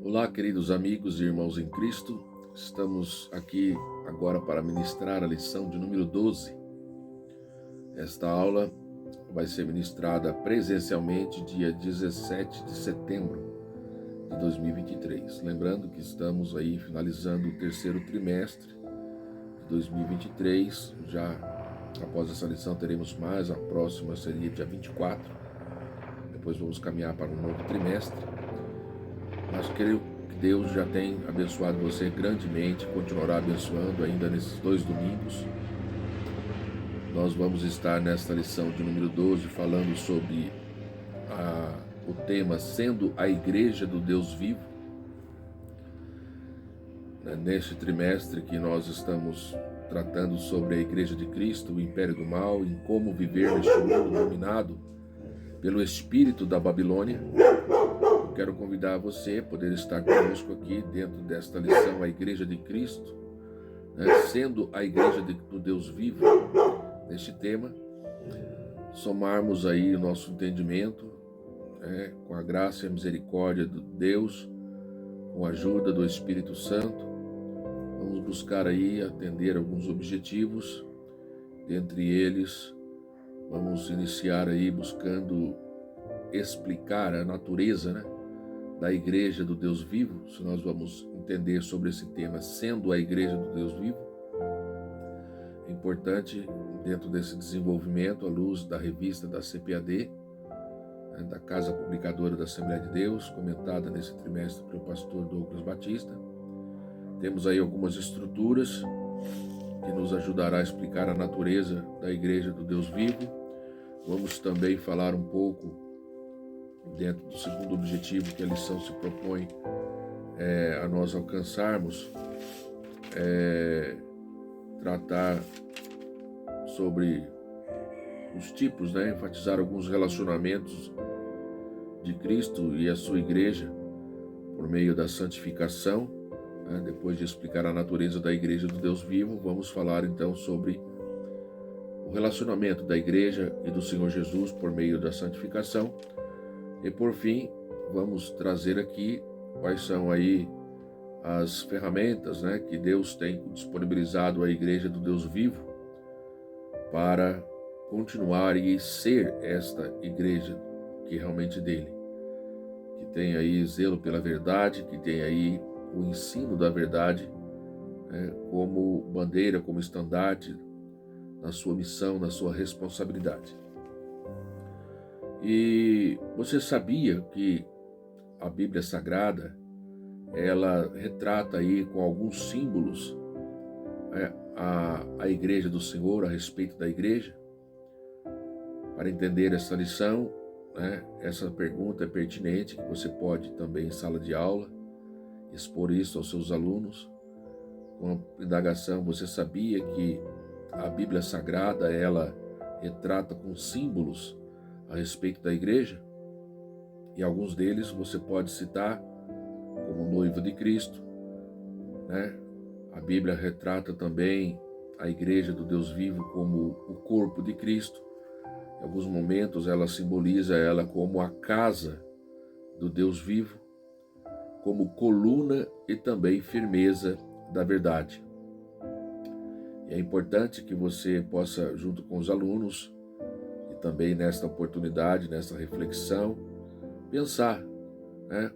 Olá, queridos amigos e irmãos em Cristo. Estamos aqui agora para ministrar a lição de número 12. Esta aula vai ser ministrada presencialmente dia 17 de setembro de 2023. Lembrando que estamos aí finalizando o terceiro trimestre de 2023. Já após essa lição teremos mais, a próxima seria dia 24. Depois vamos caminhar para um novo trimestre. Mas creio que Deus já tem abençoado você grandemente, continuará abençoando ainda nesses 2 domingos. Nós vamos estar nesta lição de número 12 falando sobre o tema sendo a igreja do Deus vivo. Neste trimestre que nós estamos tratando sobre a igreja de Cristo, o império do mal, em como viver neste mundo dominado pelo espírito da Babilônia. Quero convidar você a poder estar conosco aqui dentro desta lição, a Igreja de Cristo, sendo a Igreja do Deus vivo, neste tema, somarmos aí o nosso entendimento, com a graça e a misericórdia de Deus, com a ajuda do Espírito Santo. Vamos buscar aí atender alguns objetivos, dentre eles, vamos iniciar aí buscando explicar a natureza, da igreja do Deus vivo. Se nós vamos entender sobre esse tema, sendo a igreja do Deus vivo, é importante, dentro desse desenvolvimento, à luz da revista da CPAD, da Casa Publicadora da Assembleia de Deus, comentada nesse trimestre pelo pastor Douglas Batista, temos aí algumas estruturas que nos ajudará a explicar a natureza da igreja do Deus vivo. Vamos também falar um pouco dentro do segundo objetivo que a lição se propõe a nós alcançarmos, tratar sobre os tipos, enfatizar alguns relacionamentos de Cristo e a sua igreja por meio da santificação. Depois de explicar a natureza da igreja do Deus vivo, vamos falar então sobre o relacionamento da igreja e do Senhor Jesus por meio da santificação. E por fim, vamos trazer aqui quais são aí as ferramentas, que Deus tem disponibilizado à igreja do Deus vivo para continuar e ser esta igreja que realmente dele, que tem aí zelo pela verdade, que tem aí o ensino da verdade como bandeira, como estandarte na sua missão, na sua responsabilidade. E você sabia que a Bíblia Sagrada, ela retrata aí com alguns símbolos a igreja do Senhor, a respeito da igreja? Para entender essa lição, essa pergunta é pertinente, que você pode também em sala de aula expor isso aos seus alunos. Com a indagação, você sabia que a Bíblia Sagrada, ela retrata com símbolos a respeito da igreja? E alguns deles você pode citar como noiva de Cristo, A Bíblia retrata também a igreja do Deus vivo como o corpo de Cristo. Em alguns momentos ela simboliza ela como a casa do Deus vivo, como coluna e também firmeza da verdade. E é importante que você possa, junto com os alunos, também nesta oportunidade, nessa reflexão, pensar,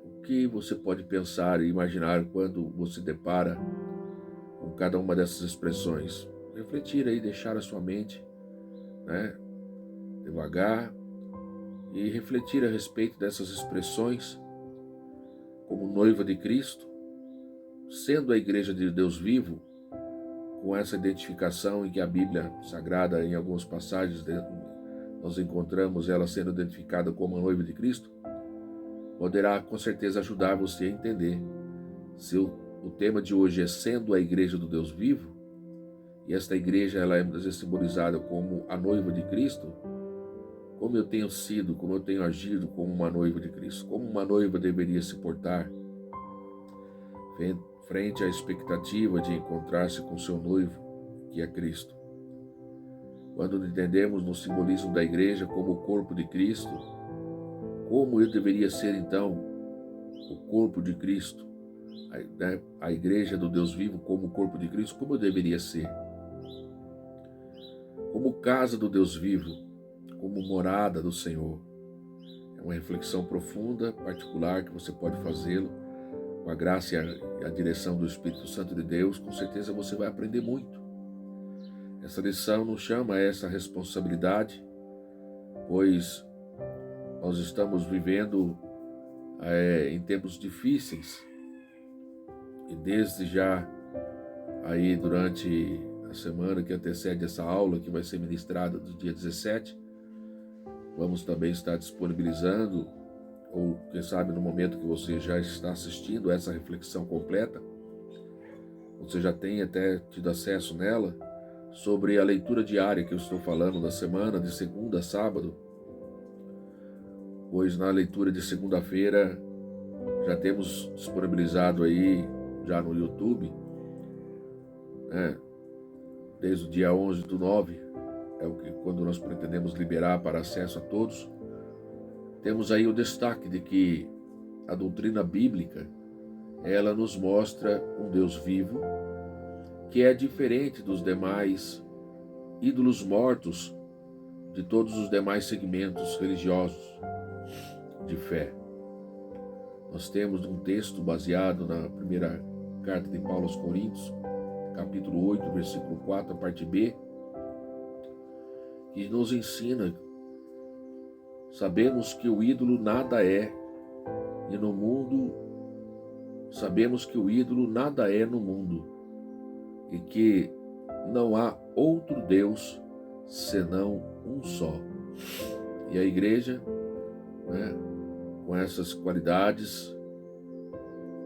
o que você pode pensar e imaginar quando você depara com cada uma dessas expressões. Refletir aí, deixar a sua mente, devagar, e refletir a respeito dessas expressões como noiva de Cristo, sendo a igreja de Deus vivo, com essa identificação em que a Bíblia Sagrada, em algumas passagens, nós encontramos ela sendo identificada como a noiva de Cristo, poderá com certeza ajudar você a entender se o tema de hoje é sendo a igreja do Deus vivo, e esta igreja ela é muitas vezes simbolizada como a noiva de Cristo. Como eu tenho sido, como eu tenho agido como uma noiva de Cristo, como uma noiva deveria se portar frente à expectativa de encontrar-se com seu noivo, que é Cristo. Quando entendemos no simbolismo da igreja como o corpo de Cristo, como eu deveria ser então o corpo de Cristo, né, a igreja do Deus vivo como o corpo de Cristo, como deveria ser. Como casa do Deus vivo, como morada do Senhor. É uma reflexão profunda, particular, que você pode fazê-lo com a graça e a direção do Espírito Santo de Deus. Com certeza você vai aprender muito. Essa lição nos chama a essa responsabilidade, pois nós estamos vivendo em tempos difíceis, e desde já aí durante a semana que antecede essa aula, que vai ser ministrada do dia 17, vamos também estar disponibilizando, ou quem sabe no momento que você já está assistindo essa reflexão completa, você já tem até tido acesso nela, sobre a leitura diária que eu estou falando da semana, de segunda a sábado, pois na leitura de segunda-feira já temos disponibilizado aí, já no YouTube, né, desde o dia 11/9, quando nós pretendemos liberar para acesso a todos, temos aí o destaque de que a doutrina bíblica, ela nos mostra um Deus vivo, que é diferente dos demais ídolos mortos de todos os demais segmentos religiosos de fé. Nós temos um texto baseado na primeira carta de Paulo aos Coríntios, capítulo 8, versículo 4, a parte B, que nos ensina: sabemos que o ídolo nada é, e no mundo, sabemos que o ídolo nada é no mundo, e que não há outro Deus senão um só. E a igreja, né, com essas qualidades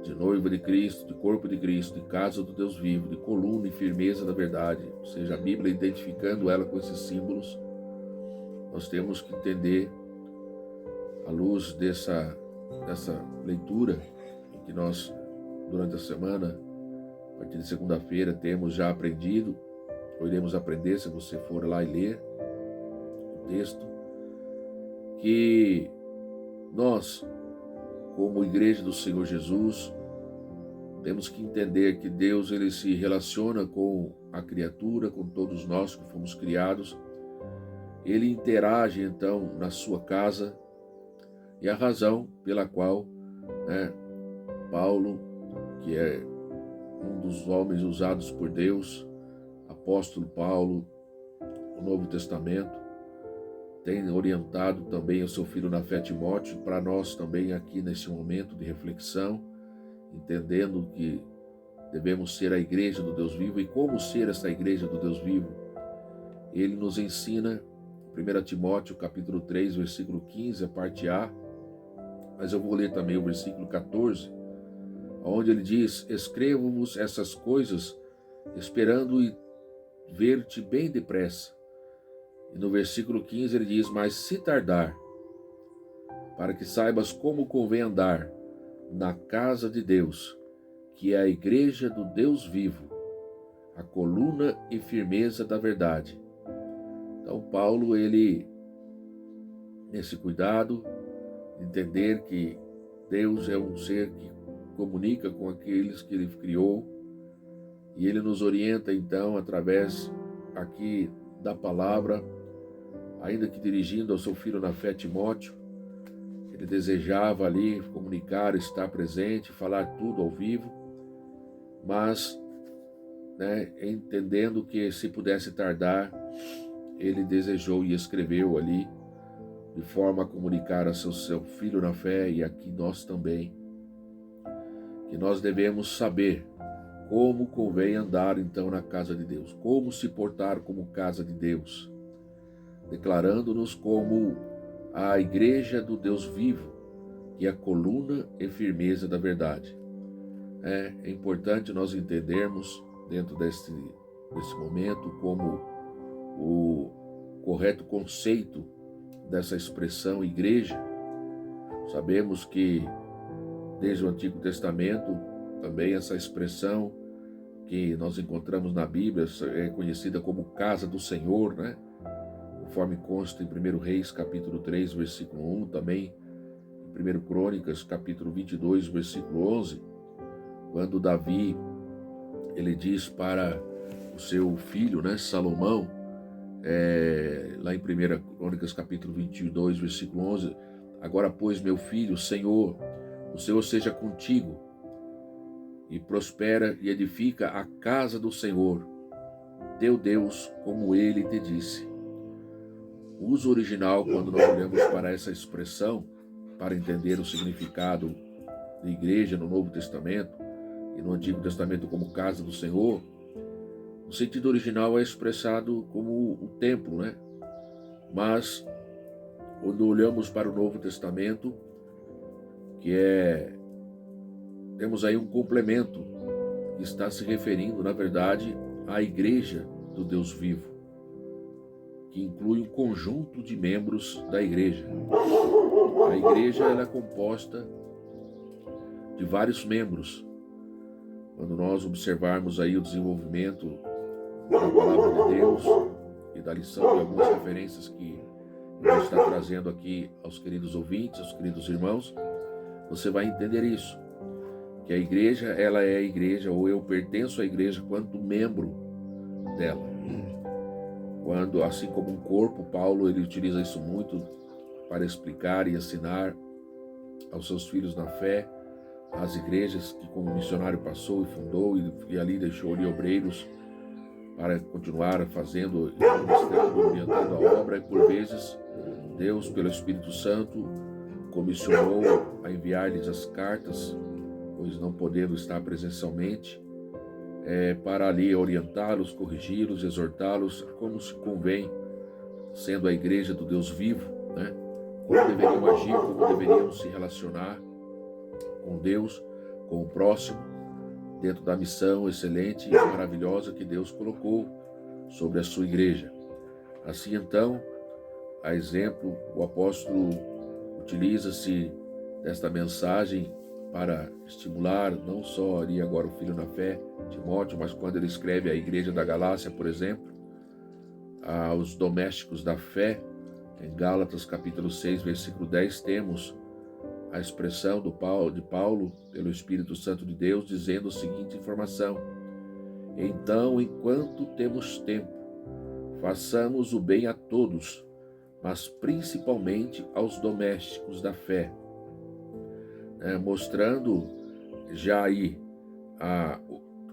de noiva de Cristo, de corpo de Cristo, de casa do Deus vivo, de coluna e firmeza da verdade, ou seja, a Bíblia identificando ela com esses símbolos, nós temos que entender, à luz dessa leitura, que nós, durante a semana, a partir de segunda-feira, temos já aprendido, ou iremos aprender, se você for lá e ler o texto, que nós, como igreja do Senhor Jesus, temos que entender que Deus, ele se relaciona com a criatura, com todos nós que fomos criados. Ele interage então na sua casa, e a razão pela qual, né, Paulo, que é um dos homens usados por Deus, apóstolo Paulo, no Novo Testamento, tem orientado também o seu filho na fé, Timóteo, para nós também aqui nesse momento de reflexão, entendendo que devemos ser a igreja do Deus vivo. E como ser essa igreja do Deus vivo? Ele nos ensina, 1 Timóteo capítulo 3, versículo 15, a parte A, mas eu vou ler também o versículo 14, onde ele diz: escrevo-vos essas coisas, esperando ver-te bem depressa. E no versículo 15 ele diz: mas se tardar, para que saibas como convém andar na casa de Deus, que é a igreja do Deus vivo, a coluna e firmeza da verdade. Então Paulo, ele, nesse cuidado, entender que Deus é um ser que comunica com aqueles que ele criou, e ele nos orienta então através aqui da palavra, ainda que dirigindo ao seu filho na fé, Timóteo. Ele desejava ali comunicar, estar presente, falar tudo ao vivo, mas, né, entendendo que se pudesse tardar, ele desejou e escreveu ali, de forma a comunicar a seu filho na fé, e aqui nós também, que nós devemos saber como convém andar então na casa de Deus, como se portar como casa de Deus, declarando-nos como a igreja do Deus vivo, que é a coluna e firmeza da verdade. É importante nós entendermos, dentro desse momento, como o correto conceito dessa expressão igreja. Sabemos que desde o Antigo Testamento também essa expressão que nós encontramos na Bíblia é conhecida como casa do Senhor, né? Conforme consta em 1 Reis, capítulo 3, versículo 1, também em 1 Crônicas, capítulo 22, versículo 11, quando Davi, ele diz para o seu filho, Salomão, lá em 1 Crônicas, capítulo 22, versículo 11, agora, pois, meu filho, o Senhor seja contigo, e prospera e edifica a casa do Senhor, teu Deus, como ele te disse. O uso original, quando nós olhamos para essa expressão, para entender o significado de igreja no Novo Testamento e no Antigo Testamento como casa do Senhor, o sentido original é expressado como o templo, Mas, quando olhamos para o Novo Testamento, temos aí um complemento que está se referindo, na verdade, à igreja do Deus vivo, que inclui um conjunto de membros da igreja. A igreja ela é composta de vários membros. Quando nós observarmos aí o desenvolvimento da palavra de Deus e da lição de algumas referências que Deus está trazendo aqui aos queridos ouvintes, aos queridos irmãos, você vai entender isso, que a igreja, ela é a igreja, ou eu pertenço à igreja quanto membro dela. Quando, assim como um corpo, Paulo ele utiliza isso muito para explicar e ensinar aos seus filhos na fé, às igrejas que como missionário passou e fundou e ali deixou ali obreiros para continuar fazendo, ministrando, orientando a obra, e por vezes Deus, pelo Espírito Santo, comissionou a enviar-lhes as cartas, pois não podendo estar presencialmente, para ali orientá-los, corrigi-los, exortá-los, como se convém, sendo a igreja do Deus vivo, como deveriam agir, como deveriam se relacionar com Deus, com o próximo, dentro da missão excelente e maravilhosa que Deus colocou sobre a sua igreja. Assim então, a exemplo, o apóstolo utiliza-se desta mensagem para estimular não só ali agora o filho na fé, Timóteo, mas quando ele escreve à igreja da Galácia, por exemplo, aos domésticos da fé, em Gálatas capítulo 6, versículo 10, temos a expressão de Paulo, pelo Espírito Santo de Deus, dizendo a seguinte informação: então, enquanto temos tempo, façamos o bem a todos, mas principalmente aos domésticos da fé. Mostrando já aí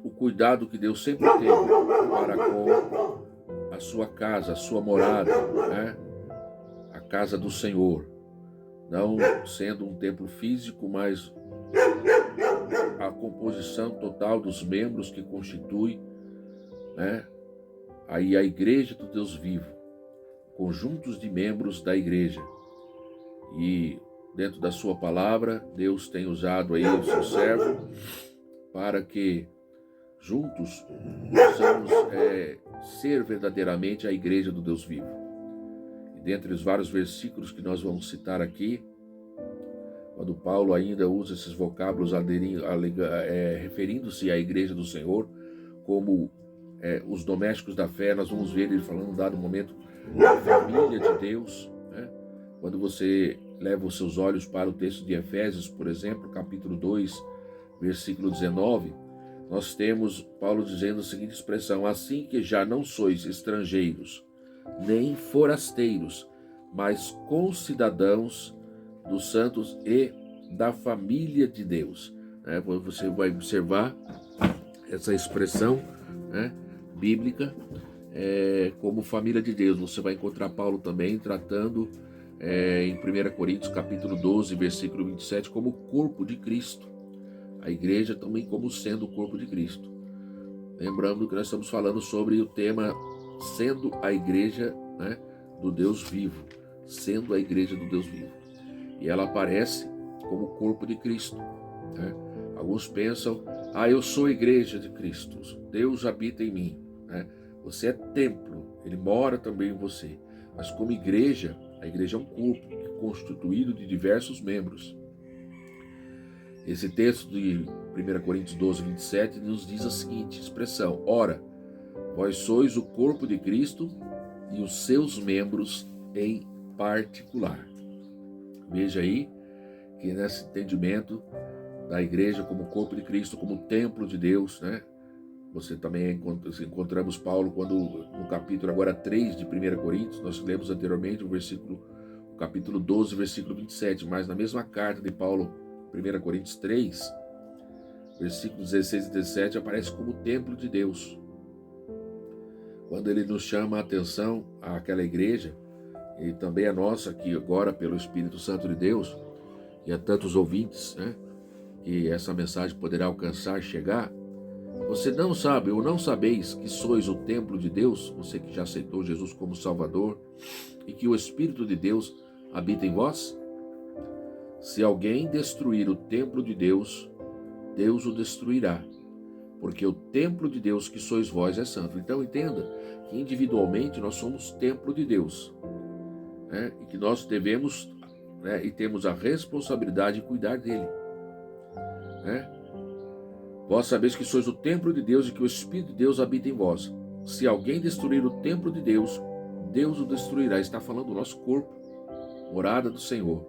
o cuidado que Deus sempre teve para com a sua casa, a sua morada, a casa do Senhor, não sendo um templo físico, mas a composição total dos membros que constitui, aí a igreja do Deus vivo, conjuntos de membros da igreja. E dentro da sua palavra, Deus tem usado aí o seu servo para que juntos possamos ser verdadeiramente a igreja do Deus vivo. E dentre os vários versículos que nós vamos citar aqui, quando Paulo ainda usa esses vocábulos referindo-se à igreja do Senhor como os domésticos da fé, nós vamos ver ele falando em dado momento da família de Deus. Quando você leva os seus olhos para o texto de Efésios, por exemplo, capítulo 2, versículo 19, nós temos Paulo dizendo a seguinte expressão: assim que já não sois estrangeiros, nem forasteiros, mas concidadãos dos santos e da família de Deus. Você vai observar essa expressão bíblica como família de Deus. Você vai encontrar Paulo também tratando em 1 Coríntios capítulo 12, versículo 27, como corpo de Cristo. A igreja também como sendo o corpo de Cristo. Lembrando que nós estamos falando sobre o tema sendo a igreja do Deus vivo. Sendo a igreja do Deus vivo. E ela aparece como corpo de Cristo. Alguns pensam, eu sou a igreja de Cristo, Deus habita em mim. Você é templo, Ele mora também em você. Mas como igreja, a igreja é um corpo constituído de diversos membros. Esse texto de 1 Coríntios 12, 27 nos diz a seguinte expressão: ora, vós sois o corpo de Cristo e os seus membros em particular. Veja aí que nesse entendimento da igreja como corpo de Cristo, como templo de Deus, né? Você também encontramos Paulo quando no capítulo agora 3 de 1 Coríntios, nós lemos anteriormente o capítulo 12, versículo 27, mas na mesma carta de Paulo, 1 Coríntios 3, versículos 16 e 17, aparece como templo de Deus. Quando ele nos chama a atenção àquela igreja, e também a nossa, aqui agora pelo Espírito Santo de Deus, e a tantos ouvintes, né, que essa mensagem poderá alcançar, chegar. Você não sabe ou não sabeis que sois o templo de Deus, você que já aceitou Jesus como Salvador, e que o Espírito de Deus habita em vós? Se alguém destruir o templo de Deus, Deus o destruirá, porque o templo de Deus que sois vós é santo. Então entenda que individualmente nós somos templo de Deus, né? E que nós devemos, né, e temos a responsabilidade de cuidar dele, né? Vós sabeis que sois o templo de Deus e que o Espírito de Deus habita em vós. Se alguém destruir o templo de Deus, Deus o destruirá. Está falando do nosso corpo, morada do Senhor.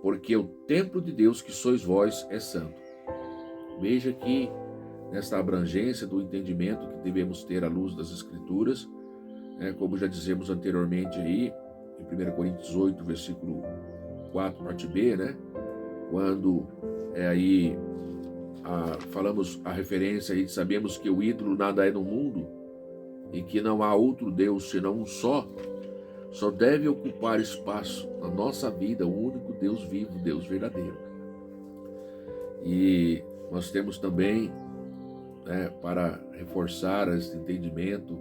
Porque o templo de Deus que sois vós é santo. Veja que nesta abrangência do entendimento que devemos ter à luz das Escrituras, como já dizemos anteriormente aí, em 1 Coríntios 8, versículo 4, parte B, né? Quando aí falamos a referência aí, sabemos que o ídolo nada é no mundo e que não há outro Deus senão um só deve ocupar espaço na nossa vida, o único Deus vivo, Deus verdadeiro. E nós temos também, né, para reforçar esse entendimento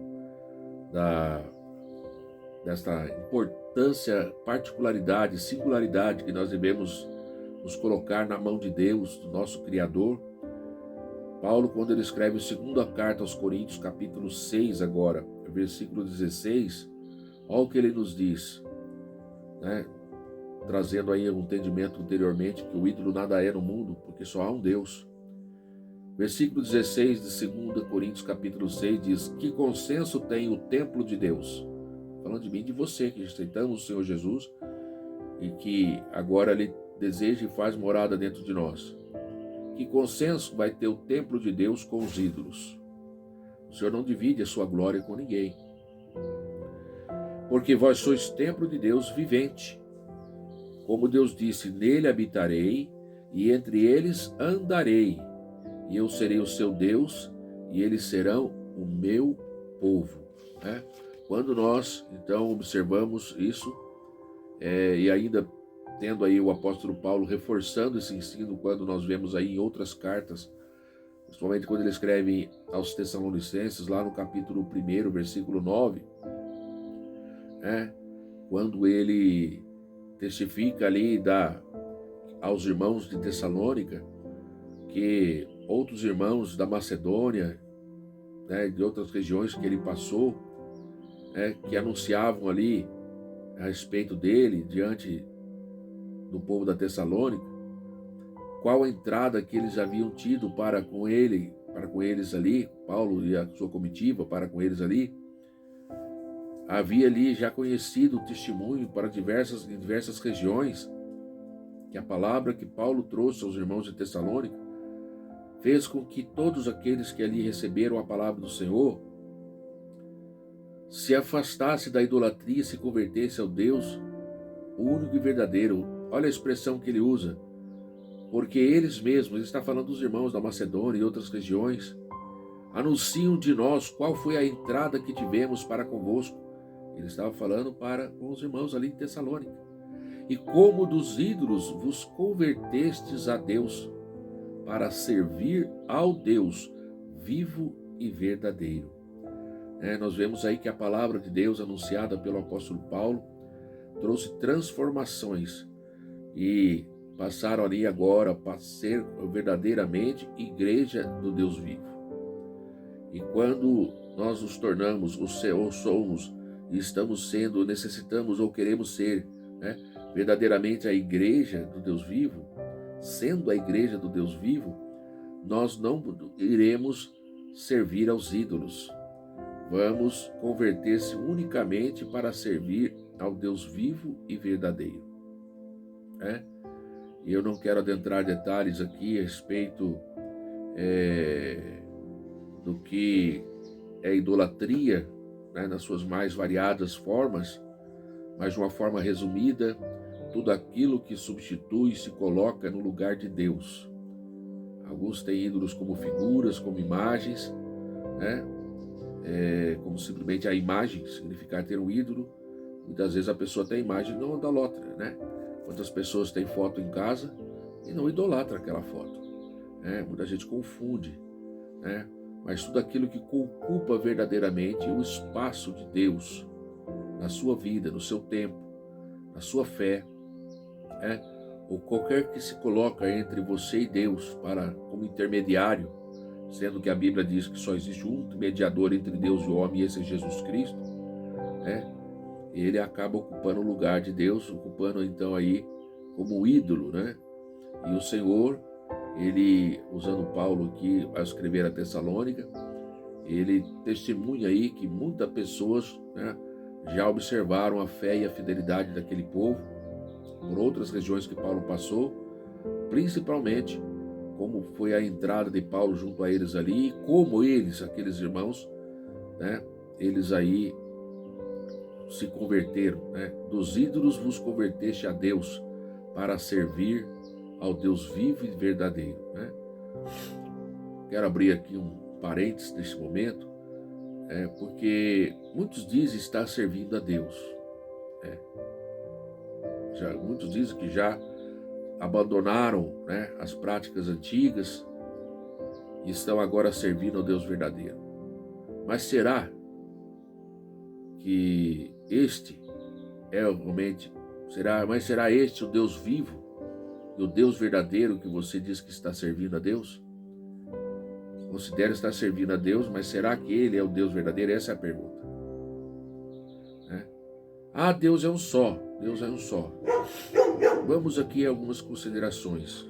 desta importância, particularidade, singularidade que nós devemos nos colocar na mão de Deus, do nosso Criador. Paulo, quando ele escreve a segunda carta aos Coríntios, capítulo 6 agora, versículo 16, olha o que ele nos diz, né? Trazendo aí um entendimento anteriormente que o ídolo nada é no mundo, porque só há um Deus. Versículo 16 de 2 Coríntios, capítulo 6, diz: que consenso tem o templo de Deus? Falando de mim e de você, que aceitamos o Senhor Jesus e que agora ele deseja e faz morada dentro de nós. Que consenso vai ter o templo de Deus com os ídolos? O Senhor não divide a sua glória com ninguém. Porque vós sois templo de Deus vivente. Como Deus disse, nele habitarei e entre eles andarei. E eu serei o seu Deus e eles serão o meu povo. Né? Quando nós, então, observamos isso, e ainda tendo aí o apóstolo Paulo reforçando esse ensino, quando nós vemos aí em outras cartas, principalmente quando ele escreve aos Tessalonicenses, lá no capítulo 1, versículo 9, quando ele testifica ali aos irmãos de Tessalônica, que outros irmãos da Macedônia, de outras regiões que ele passou, que anunciavam ali a respeito dele, diante do povo da Tessalônica, qual a entrada que eles haviam tido para com eles ali, Paulo e a sua comitiva para com eles ali, havia ali já conhecido o testemunho para diversas regiões, que a palavra que Paulo trouxe aos irmãos de Tessalônica fez com que todos aqueles que ali receberam a palavra do Senhor se afastassem da idolatria e se convertessem ao Deus único e verdadeiro. Olha a expressão que ele usa, porque eles mesmos, ele está falando dos irmãos da Macedônia e outras regiões, anunciam de nós qual foi a entrada que tivemos para convosco. Ele estava falando com os irmãos ali em Tessalônica. E como dos ídolos vos convertestes a Deus, para servir ao Deus vivo e verdadeiro. Nós vemos aí que a palavra de Deus anunciada pelo apóstolo Paulo trouxe transformações e passaram ali agora para ser verdadeiramente igreja do Deus vivo. E quando nós nos tornamos, ou somos, e estamos sendo, necessitamos ou queremos ser, verdadeiramente a igreja do Deus vivo, sendo a igreja do Deus vivo, nós não iremos servir aos ídolos. Vamos converter-se unicamente para servir ao Deus vivo e verdadeiro. E eu não quero adentrar detalhes aqui a respeito do que é idolatria, né, nas suas mais variadas formas, mas de uma forma resumida, tudo aquilo que substitui e se coloca no lugar de Deus. Alguns têm ídolos como figuras, como imagens, né? Como simplesmente a imagem, significar ter um ídolo. Muitas vezes a pessoa tem imagem e não idolatra, né? Quantas pessoas têm foto em casa e não idolatra aquela foto, né? Muita gente confunde, né? Mas tudo aquilo que ocupa verdadeiramente o espaço de Deus na sua vida, no seu tempo, na sua fé, né? Ou qualquer que se coloca entre você e Deus como intermediário, sendo que a Bíblia diz que só existe um mediador entre Deus e o homem, e esse é Jesus Cristo, né? Ele acaba ocupando o lugar de Deus, ocupando então aí como ídolo, né? E o Senhor, ele, usando Paulo aqui a escrever a Tessalônica, ele testemunha aí que muitas pessoas, né, já observaram a fé e a fidelidade daquele povo por outras regiões que Paulo passou, principalmente como foi a entrada de Paulo junto a eles ali, e como eles, aqueles irmãos, né, eles aí se converteram, né? Dos ídolos vos converteste a Deus para servir ao Deus vivo e verdadeiro, né? Quero abrir aqui um parênteses nesse momento, porque muitos dizem estar servindo a Deus, né? Muitos dizem que já abandonaram, né, as práticas antigas e estão agora servindo ao Deus verdadeiro. Mas será que este é realmente, será este o Deus vivo e o Deus verdadeiro que você diz que está servindo a Deus? Considera estar servindo a Deus, mas será que Ele é o Deus verdadeiro? Essa é a pergunta. Deus é um só, Deus é um só. Vamos aqui a algumas considerações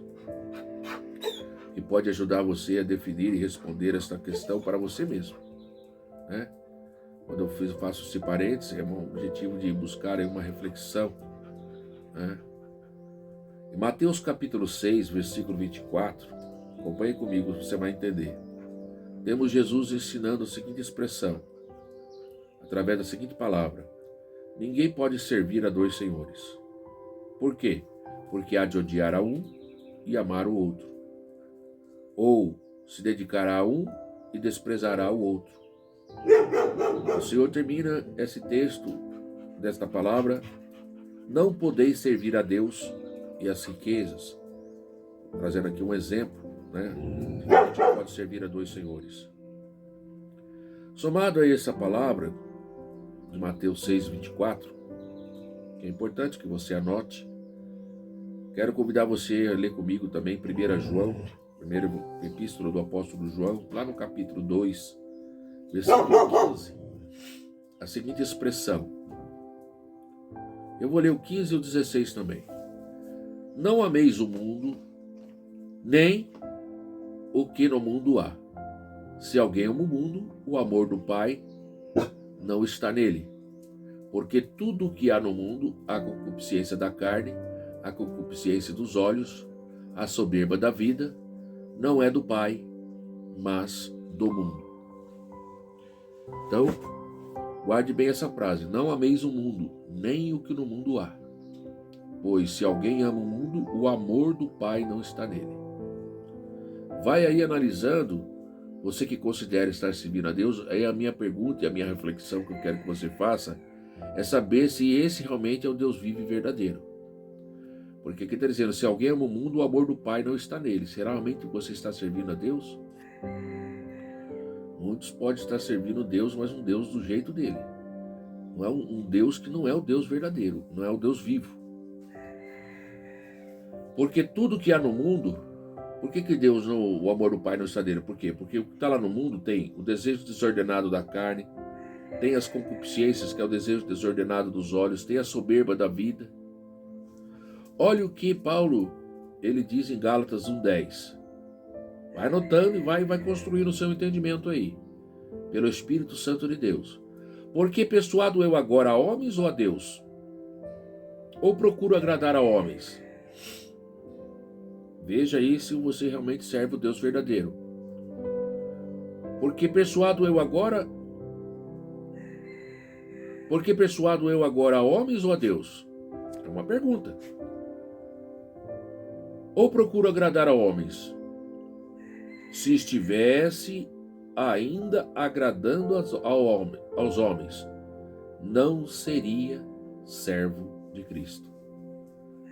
que pode ajudar você a definir e responder esta questão para você mesmo, né? Quando eu faço esse parênteses, é um objetivo de buscar uma reflexão, né? Em Mateus capítulo 6, versículo 24, acompanhe comigo, você vai entender. Temos Jesus ensinando a seguinte expressão, através da seguinte palavra: ninguém pode servir a dois senhores. Por quê? Porque há de odiar a um e amar o outro, ou se dedicará a um e desprezará o outro. O Senhor termina esse texto desta palavra: não podeis servir a Deus e as riquezas, trazendo aqui um exemplo, né? A gente pode servir a dois senhores. Somado a essa palavra de Mateus 6, 24, que é importante que você anote, quero convidar você a ler comigo também 1 João, primeira epístola do apóstolo João, lá no capítulo 2, versículo 15, a seguinte expressão. Eu vou ler o 15 e o 16 também. Não ameis o mundo, nem o que no mundo há. Se alguém ama o mundo, o amor do Pai não está nele. Porque tudo o que há no mundo, a concupiscência da carne, a concupiscência dos olhos, a soberba da vida, não é do Pai, mas do mundo. Então, guarde bem essa frase: não ameis o mundo, nem o que no mundo há. Pois se alguém ama o mundo, o amor do Pai não está nele. Vai aí analisando, você que considera estar servindo a Deus, aí a minha pergunta e a minha reflexão que eu quero que você faça é saber se esse realmente é o Deus vivo e verdadeiro. Porque aqui está dizendo, se alguém ama o mundo, o amor do Pai não está nele. Será realmente você está servindo a Deus? Muitos podem estar servindo Deus, mas um Deus do jeito dele. Não é um Deus que não é o Deus verdadeiro, não é o Deus vivo. Porque tudo que há no mundo, por que Deus não, o amor do Pai não está nele? Por quê? Porque o que está lá no mundo tem o desejo desordenado da carne, tem as concupiscências, que é o desejo desordenado dos olhos, tem a soberba da vida. Olha o que Paulo, ele diz em Gálatas 1:10. Vai anotando e vai construindo o seu entendimento aí, pelo Espírito Santo de Deus. Porque persuado eu agora a homens ou a Deus? Ou procuro agradar a homens? Veja aí se você realmente serve o Deus verdadeiro. Porque persuado eu agora a homens ou a Deus? É uma pergunta. Ou procuro agradar a homens? Se estivesse ainda agradando aos homens, não seria servo de Cristo.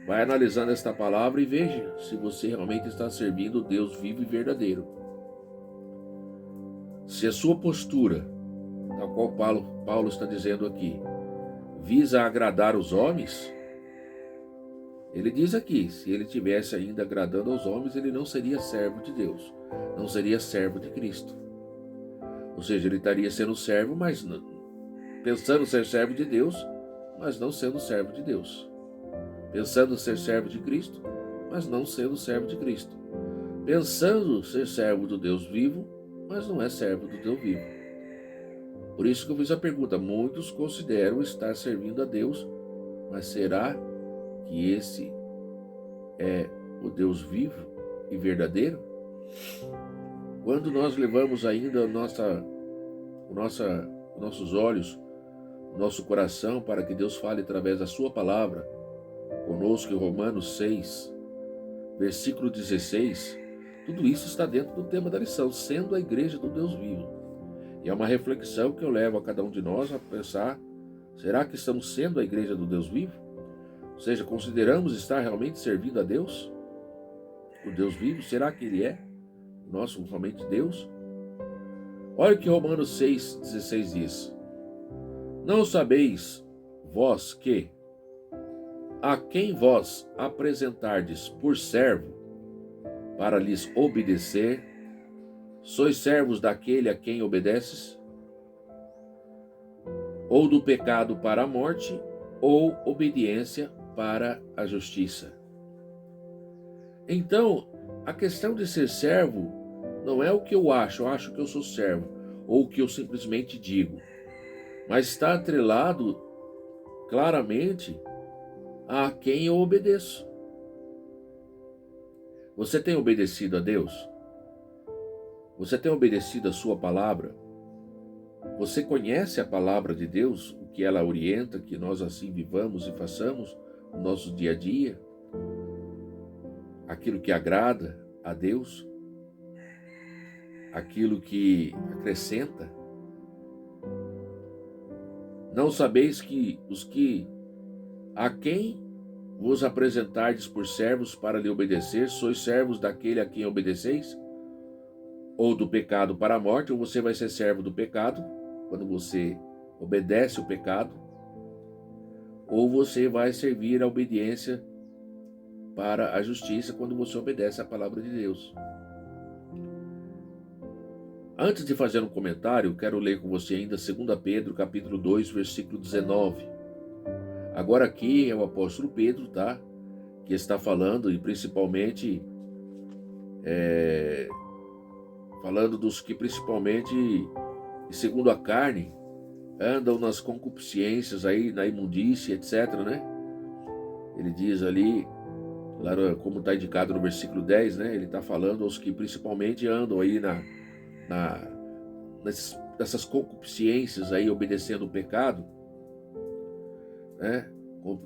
Vai analisando esta palavra e veja se você realmente está servindo o Deus vivo e verdadeiro. Se a sua postura, tal qual Paulo está dizendo aqui, visa agradar os homens, ele diz aqui, se ele tivesse ainda agradando aos homens, ele não seria servo de Deus, não seria servo de Cristo. Ou seja, ele estaria sendo servo, mas não, pensando ser servo de Deus, mas não sendo servo de Deus. Pensando ser servo de Cristo, mas não sendo servo de Cristo. Pensando ser servo do Deus vivo, mas não é servo do Deus vivo. Por isso que eu fiz a pergunta, muitos consideram estar servindo a Deus, mas será que esse é o Deus vivo e verdadeiro? Quando nós levamos ainda nossos olhos, nosso coração para que Deus fale através da sua palavra conosco em Romanos 6, versículo 16, tudo isso está dentro do tema da lição, sendo a igreja do Deus vivo. E é uma reflexão que eu levo a cada um de nós a pensar, será que estamos sendo a igreja do Deus vivo? Ou seja, consideramos estar realmente servindo a Deus? O Deus vivo, será que Ele é nosso realmente Deus? Olha o que Romanos 6,16 diz. Não sabeis vós que, a quem vós apresentardes por servo, para lhes obedecer, sois servos daquele a quem obedeces? Ou do pecado para a morte, ou obediência para a justiça. Então, a questão de ser servo não é o que eu acho que eu sou servo, ou o que eu simplesmente digo, mas está atrelado claramente a quem eu obedeço. Você tem obedecido a Deus? Você tem obedecido a sua palavra? Você conhece a palavra de Deus, o que ela orienta, que nós assim vivamos e façamos no nosso dia a dia? Aquilo que agrada a Deus? Aquilo que acrescenta? Não sabeis que os que a quem vos apresentardes por servos para lhe obedecer, sois servos daquele a quem obedeceis? Ou do pecado para a morte, ou você vai ser servo do pecado, quando você obedece o pecado, ou você vai servir a obediência para a justiça, quando você obedece a palavra de Deus. Antes de fazer um comentário, quero ler com você ainda 2 Pedro, capítulo 2, versículo 19. Agora aqui é o apóstolo Pedro, tá? Que está falando, e principalmente falando dos que principalmente, segundo a carne, andam nas concupiscências aí, na imundícia, etc, né? Ele diz ali, como está indicado no versículo 10, né? Ele está falando aos que principalmente andam aí nessas concupiscências aí, obedecendo o pecado, né?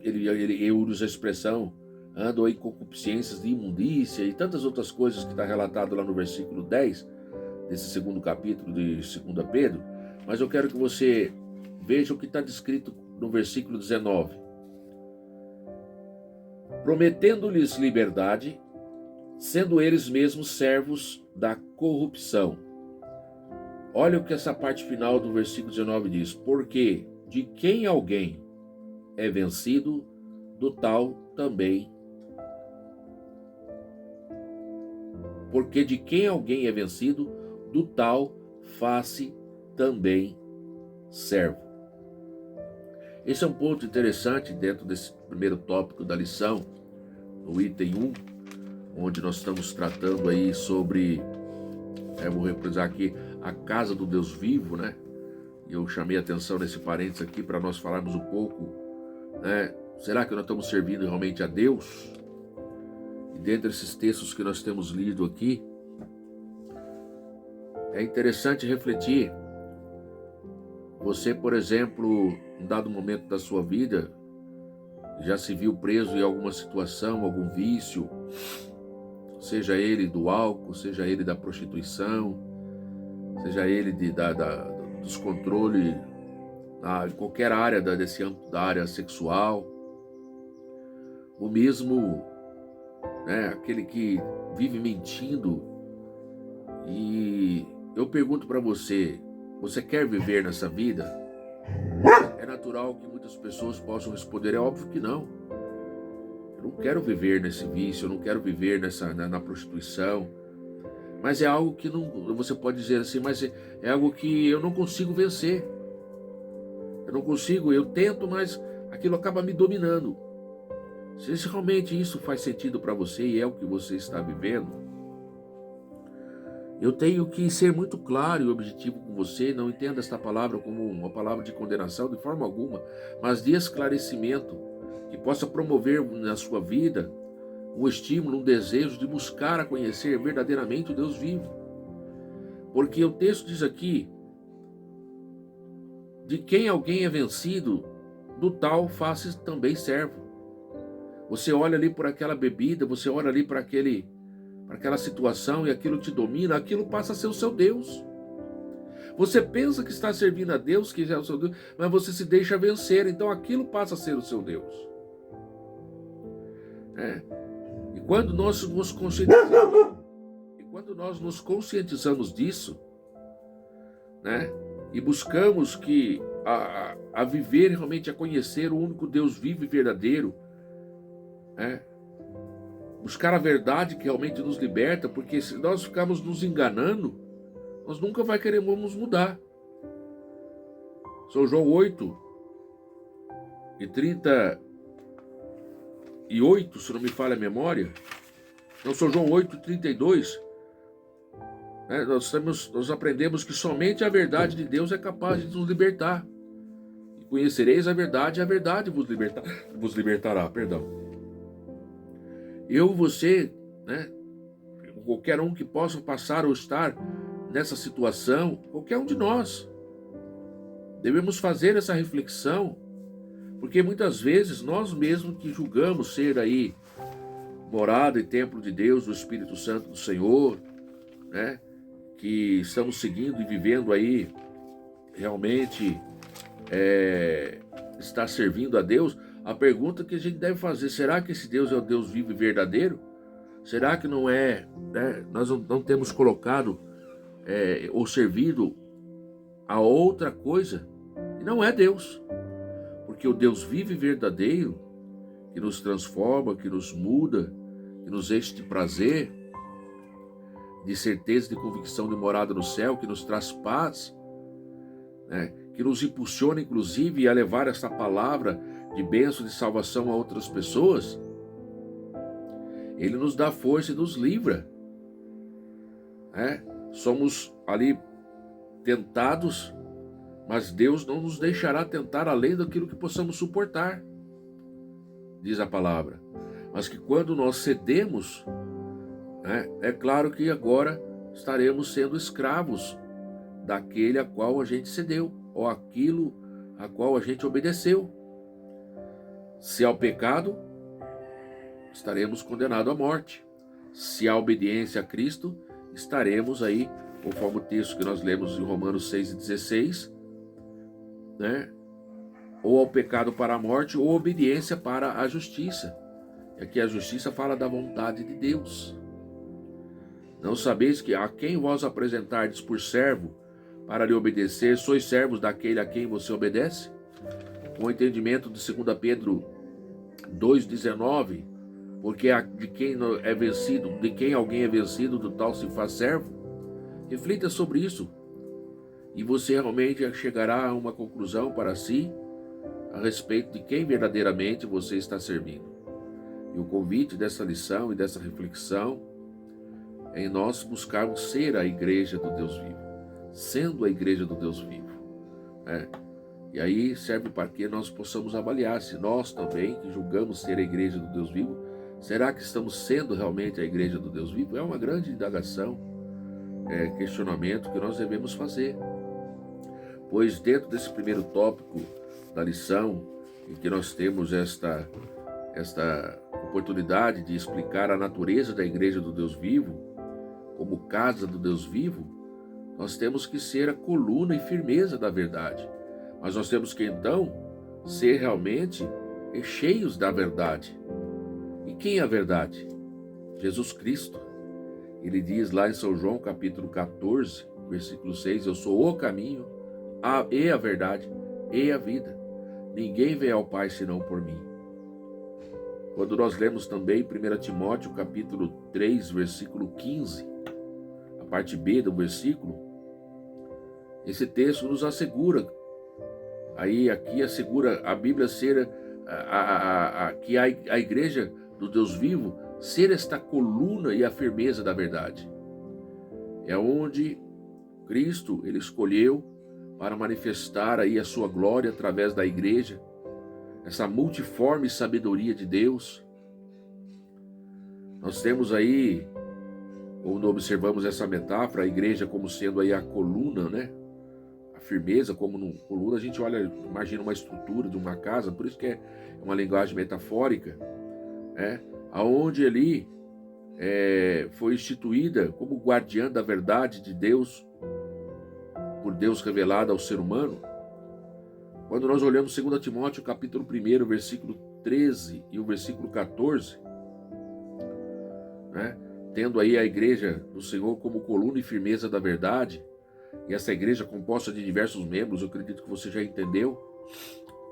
Ele usa a expressão, andam aí com concupiscências de imundícia e tantas outras coisas que está relatado lá no versículo 10, desse segundo capítulo de 2 Pedro, mas eu quero que você veja o que está descrito no versículo 19. Prometendo-lhes liberdade, sendo eles mesmos servos da corrupção. Olha o que essa parte final do versículo 19 diz. Porque de quem alguém é vencido, do tal também. Porque de quem alguém é vencido, do tal faz-se também servo. Esse é um ponto interessante dentro desse primeiro tópico da lição, no item 1, onde nós estamos tratando aí sobre, vou reprisar aqui, a casa do Deus vivo, né? Eu chamei a atenção nesse parênteses aqui para nós falarmos um pouco, né? Será que nós estamos servindo realmente a Deus? E dentre esses textos que nós temos lido aqui, é interessante refletir. Você, por exemplo, em dado momento da sua vida, já se viu preso em alguma situação, algum vício, seja ele do álcool, seja ele da prostituição, seja ele dos controles, em qualquer área desse âmbito da área sexual, ou mesmo aquele que vive mentindo. E eu pergunto para você, você quer viver nessa vida? É natural que muitas pessoas possam responder, é óbvio que não. Eu não quero viver nesse vício, eu não quero viver na prostituição. Mas é algo que não, você pode dizer assim, mas é algo que eu não consigo vencer. Eu não consigo, eu tento, mas aquilo acaba me dominando. Se realmente isso faz sentido para você e é o que você está vivendo, eu tenho que ser muito claro e objetivo com você. Não entenda esta palavra como uma palavra de condenação de forma alguma, mas de esclarecimento, que possa promover na sua vida um estímulo, um desejo de buscar a conhecer verdadeiramente o Deus vivo. Porque o texto diz aqui, de quem alguém é vencido, do tal faça também servo. Você olha ali por aquela bebida, você olha ali para aquela situação e aquilo te domina, aquilo passa a ser o seu Deus. Você pensa que está servindo a Deus, que é o seu Deus, mas você se deixa vencer, então aquilo passa a ser o seu Deus. E quando nós nos conscientizamos disso, e buscamos a viver realmente, a conhecer o único Deus vivo e verdadeiro, buscar a verdade que realmente nos liberta, porque se nós ficarmos nos enganando, nós nunca queremos mudar. São João 8:38, se não me falha a memória. Não, São João 8:32. Nós aprendemos que somente a verdade de Deus é capaz de nos libertar. E conhecereis a verdade vos libertará. Eu, você, qualquer um que possa passar ou estar nessa situação, qualquer um de nós, devemos fazer essa reflexão, porque muitas vezes nós mesmos que julgamos ser aí morada e templo de Deus, do Espírito Santo do Senhor, que estamos seguindo e vivendo aí realmente está servindo a Deus. A pergunta que a gente deve fazer, será que esse Deus é o Deus vivo e verdadeiro? Será que não é, nós não temos colocado ou servido a outra coisa? E não é Deus, porque o Deus vivo e verdadeiro, que nos transforma, que nos muda, que nos enche de prazer, de certeza, de convicção de morada no céu, que nos traz paz, que nos impulsiona inclusive a levar essa palavra de bênção, de salvação a outras pessoas. Ele nos dá força e nos livra. Somos ali tentados, mas Deus não nos deixará tentar além daquilo que possamos suportar, diz a palavra. Mas que quando nós cedemos, é claro que agora estaremos sendo escravos daquele a qual a gente cedeu, ou aquilo a qual a gente obedeceu. Se há o pecado, estaremos condenados à morte. Se há obediência a Cristo, estaremos aí, conforme o texto que nós lemos em Romanos 6:16, ou ao pecado para a morte, ou obediência para a justiça. E aqui a justiça fala da vontade de Deus. Não sabeis que a quem vós apresentardes por servo para lhe obedecer, sois servos daquele a quem você obedece? Com o entendimento de 2 Pedro 2:19, porque de quem é vencido, de quem alguém é vencido, do tal se faz servo. Reflita sobre isso e você realmente chegará a uma conclusão para si a respeito de quem verdadeiramente você está servindo. E o convite dessa lição e dessa reflexão é em nós buscarmos ser a igreja do Deus vivo, sendo a igreja do Deus vivo. E aí serve para que nós possamos avaliar se nós também, que julgamos ser a igreja do Deus vivo, Será que estamos sendo realmente a igreja do Deus vivo? É uma grande indagação, questionamento que nós devemos fazer. Pois dentro desse primeiro tópico da lição, em que nós temos esta oportunidade de explicar a natureza da igreja do Deus vivo, como casa do Deus vivo, nós temos que ser a coluna e firmeza da verdade. Mas nós temos que então ser realmente cheios da verdade. E quem é a verdade? Jesus Cristo. Ele diz lá em São João capítulo 14, versículo 6, eu sou o caminho, e a verdade, e a vida. Ninguém vem ao Pai senão por mim. Quando nós lemos também 1 Timóteo capítulo 3, versículo 15, a parte B do versículo, esse texto nos assegura, aqui assegura a Bíblia ser que a igreja do Deus vivo ser esta coluna e a firmeza da verdade. É onde Cristo, ele escolheu para manifestar aí a sua glória através da igreja, essa multiforme sabedoria de Deus. Nós temos aí, quando observamos essa metáfora, a igreja como sendo aí a coluna, né? A firmeza, como no coluna, a gente olha, imagina uma estrutura de uma casa, por isso que é uma linguagem metafórica, aonde ali foi instituída como guardiã da verdade de Deus, por Deus revelada ao ser humano. Quando nós olhamos 2 Timóteo capítulo 1, versículo 13 e o versículo 14, tendo aí a igreja do Senhor como coluna e firmeza da verdade, e essa igreja composta de diversos membros, eu acredito que você já entendeu.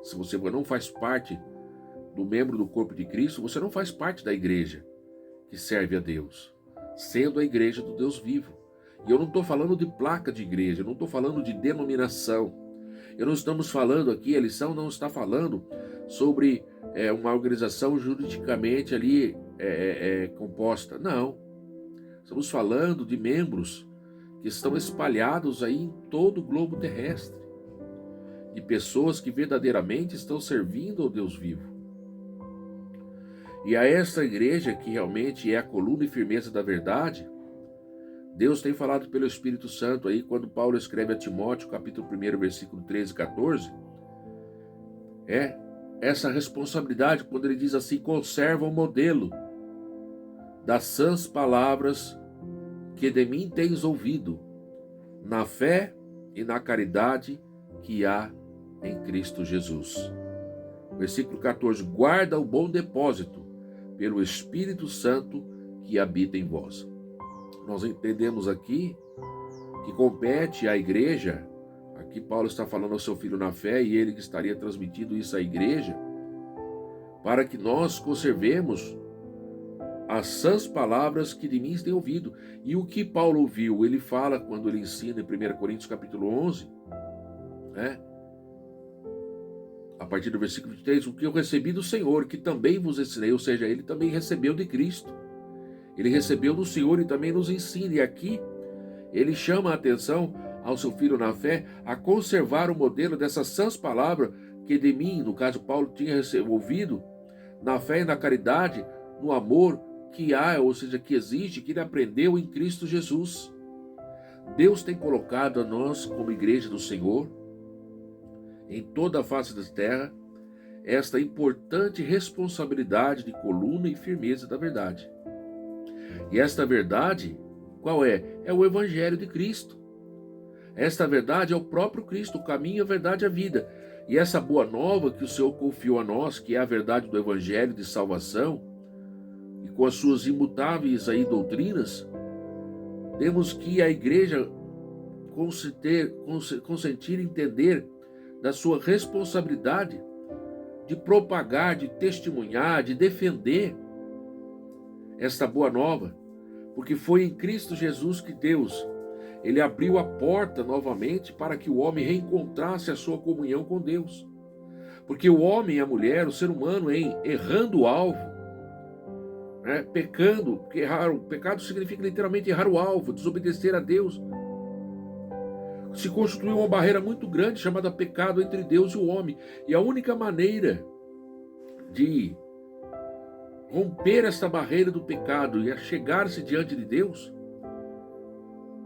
Se você não faz parte do membro do corpo de Cristo, você não faz parte da igreja que serve a Deus, sendo a igreja do Deus vivo. E eu não estou falando de placa de igreja, eu não estou falando de denominação. Eu não estamos falando aqui, a lição não está falando sobre uma organização juridicamente ali composta. Não. Estamos falando de membros que estão espalhados aí em todo o globo terrestre, de pessoas que verdadeiramente estão servindo ao Deus vivo. E a essa igreja que realmente é a coluna e firmeza da verdade, Deus tem falado pelo Espírito Santo aí, quando Paulo escreve a Timóteo, capítulo 1, versículo 13 e 14, essa responsabilidade, quando ele diz assim, conserva o modelo das sãs palavras que de mim tens ouvido, na fé e na caridade que há em Cristo Jesus. Versículo 14, guarda o bom depósito pelo Espírito Santo que habita em vós. Nós entendemos aqui que compete à igreja, aqui Paulo está falando ao seu filho na fé e ele que estaria transmitindo isso à igreja, para que nós conservemos as sãs palavras que de mim têm ouvido. E o que Paulo ouviu, ele fala quando ele ensina em 1 Coríntios capítulo 11, a partir do versículo 23, o que eu recebi do Senhor, que também vos ensinei, ou seja, ele também recebeu de Cristo. Ele recebeu do Senhor e também nos ensina. E aqui ele chama a atenção ao seu filho na fé a conservar o modelo dessas sãs palavras que de mim, no caso Paulo, tinha ouvido, na fé e na caridade, no amor que há, ou seja, que existe, que ele aprendeu em Cristo Jesus. Deus tem colocado a nós, como igreja do Senhor, em toda a face da terra, esta importante responsabilidade de coluna e firmeza da verdade. E esta verdade, qual é? É o Evangelho de Cristo. Esta verdade é o próprio Cristo, o caminho, a verdade e a vida. E essa boa nova que o Senhor confiou a nós, que é a verdade do Evangelho de salvação, e com as suas imutáveis aí doutrinas, temos que a igreja consentir entender da sua responsabilidade de propagar, de testemunhar, de defender esta boa nova, porque foi em Cristo Jesus que Deus, ele abriu a porta novamente para que o homem reencontrasse a sua comunhão com Deus. Porque o homem e a mulher, o ser humano, errando o alvo, pecando, porque o pecado significa literalmente errar o alvo, desobedecer a Deus, se constituiu uma barreira muito grande chamada pecado entre Deus e o homem. E a única maneira de romper esta barreira do pecado e a chegar-se diante de Deus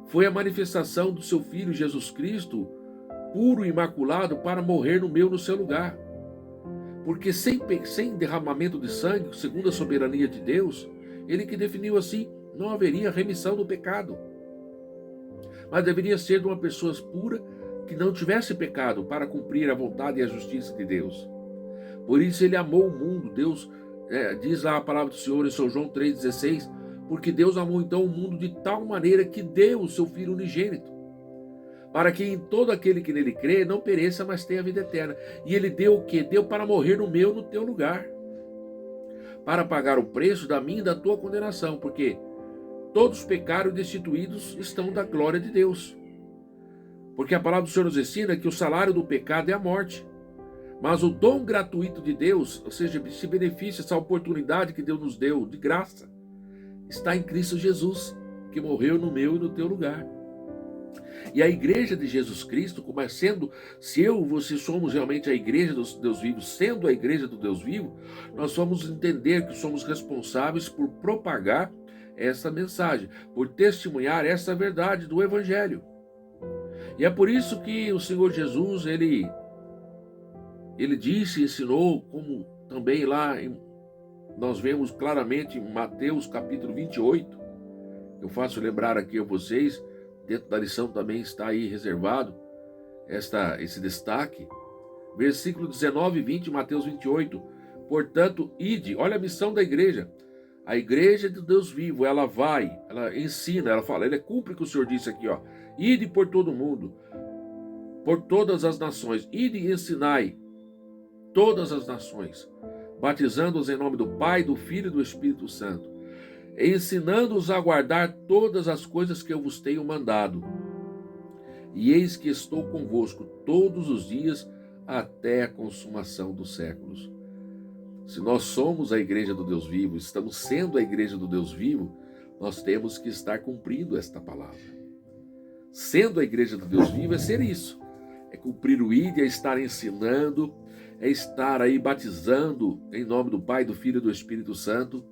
foi a manifestação do seu Filho Jesus Cristo, puro e imaculado, para morrer no meu e no seu lugar. Porque sem derramamento de sangue, segundo a soberania de Deus, ele que definiu assim, não haveria remissão do pecado. Mas deveria ser de uma pessoa pura que não tivesse pecado para cumprir a vontade e a justiça de Deus. Por isso ele amou o mundo. Deus, diz lá a palavra do Senhor em São João 3,16, porque Deus amou então o mundo de tal maneira que deu o seu Filho unigênito, para que em todo aquele que nele crê não pereça, mas tenha vida eterna. E ele deu o quê? Deu para morrer no meu, no teu lugar, para pagar o preço da minha e da tua condenação, porque todos pecaram e destituídos estão da glória de Deus. Porque a palavra do Senhor nos ensina que o salário do pecado é a morte, mas o dom gratuito de Deus, ou seja, esse benefício, essa oportunidade que Deus nos deu de graça, está em Cristo Jesus, que morreu no meu e no teu lugar. E a igreja de Jesus Cristo, como sendo, se eu e você somos realmente a igreja do Deus vivo, sendo a igreja do Deus vivo, nós vamos entender que somos responsáveis por propagar essa mensagem, por testemunhar essa verdade do Evangelho. E é por isso que o Senhor Jesus, ele disse e ensinou, como também lá nós vemos claramente em Mateus capítulo 28, eu faço lembrar aqui a vocês, dentro da lição também está aí reservado esse destaque, versículo 19 e 20, Mateus 28, portanto, ide, olha a missão da igreja, a igreja de Deus vivo, ela vai, ela ensina, ela fala, ela cumpre o que o Senhor disse aqui, ó, ide por todo mundo, por todas as nações, ide e ensinai todas as nações, batizando-os em nome do Pai, do Filho e do Espírito Santo, ensinando-os a guardar todas as coisas que eu vos tenho mandado. E eis que estou convosco todos os dias até a consumação dos séculos. Se nós somos a igreja do Deus vivo, estamos sendo a igreja do Deus vivo, nós temos que estar cumprindo esta palavra. Sendo a igreja do Deus vivo é ser isso, é cumprir o ide, é estar ensinando, é estar aí batizando em nome do Pai, do Filho e do Espírito Santo.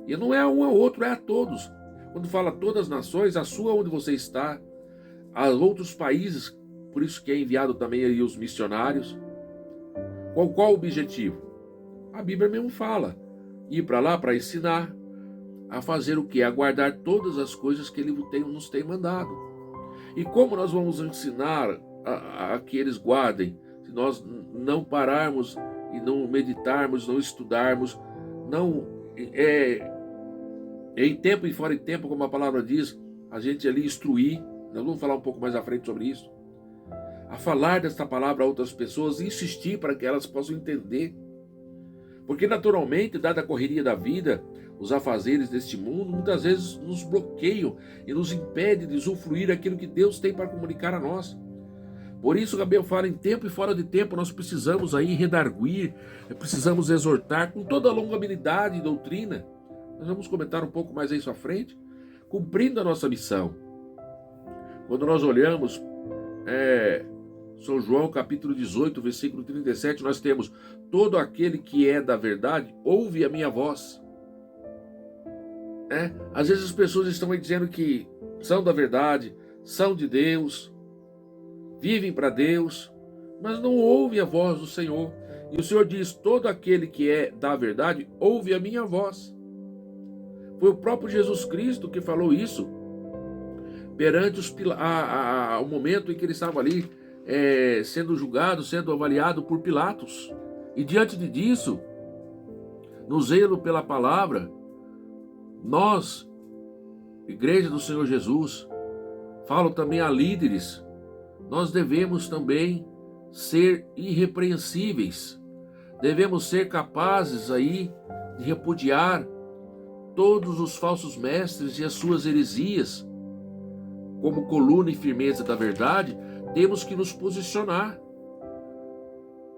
E não é um ao outro, é a todos. Quando fala todas as nações, a sua onde você está, a outros países, por isso que é enviado também aí os missionários. Qual o objetivo? A Bíblia mesmo fala, ir para lá para ensinar, a fazer o quê? A guardar todas as coisas que Ele nos tem mandado. E como nós vamos ensinar a que eles guardem, se nós não pararmos e não meditarmos, não estudarmos, não em tempo e fora de tempo, como a palavra diz, a gente ali instruir, nós vamos falar um pouco mais à frente sobre isso, a falar desta palavra a outras pessoas, insistir para que elas possam entender, porque naturalmente, dada a correria da vida, os afazeres deste mundo, muitas vezes nos bloqueiam e nos impedem de usufruir aquilo que Deus tem para comunicar a nós. Por isso, Gabriel fala, em tempo e fora de tempo, nós precisamos aí redarguir, precisamos exortar com toda a longanimidade e doutrina. Nós vamos comentar um pouco mais isso à frente, cumprindo a nossa missão. Quando nós olhamos São João capítulo 18, versículo 37, nós temos, todo aquele que é da verdade, ouve a minha voz. Às vezes as pessoas estão aí dizendo que são da verdade, são de Deus, vivem para Deus, mas não ouvem a voz do Senhor. E o Senhor diz, todo aquele que é da verdade, ouve a minha voz. Foi o próprio Jesus Cristo que falou isso perante o momento em que ele estava ali sendo julgado, sendo avaliado por Pilatos. E diante disso, no zelo pela palavra, nós, igreja do Senhor Jesus, falo também a líderes, nós devemos também ser irrepreensíveis, devemos ser capazes aí de repudiar todos os falsos mestres e as suas heresias. Como coluna e firmeza da verdade, temos que nos posicionar,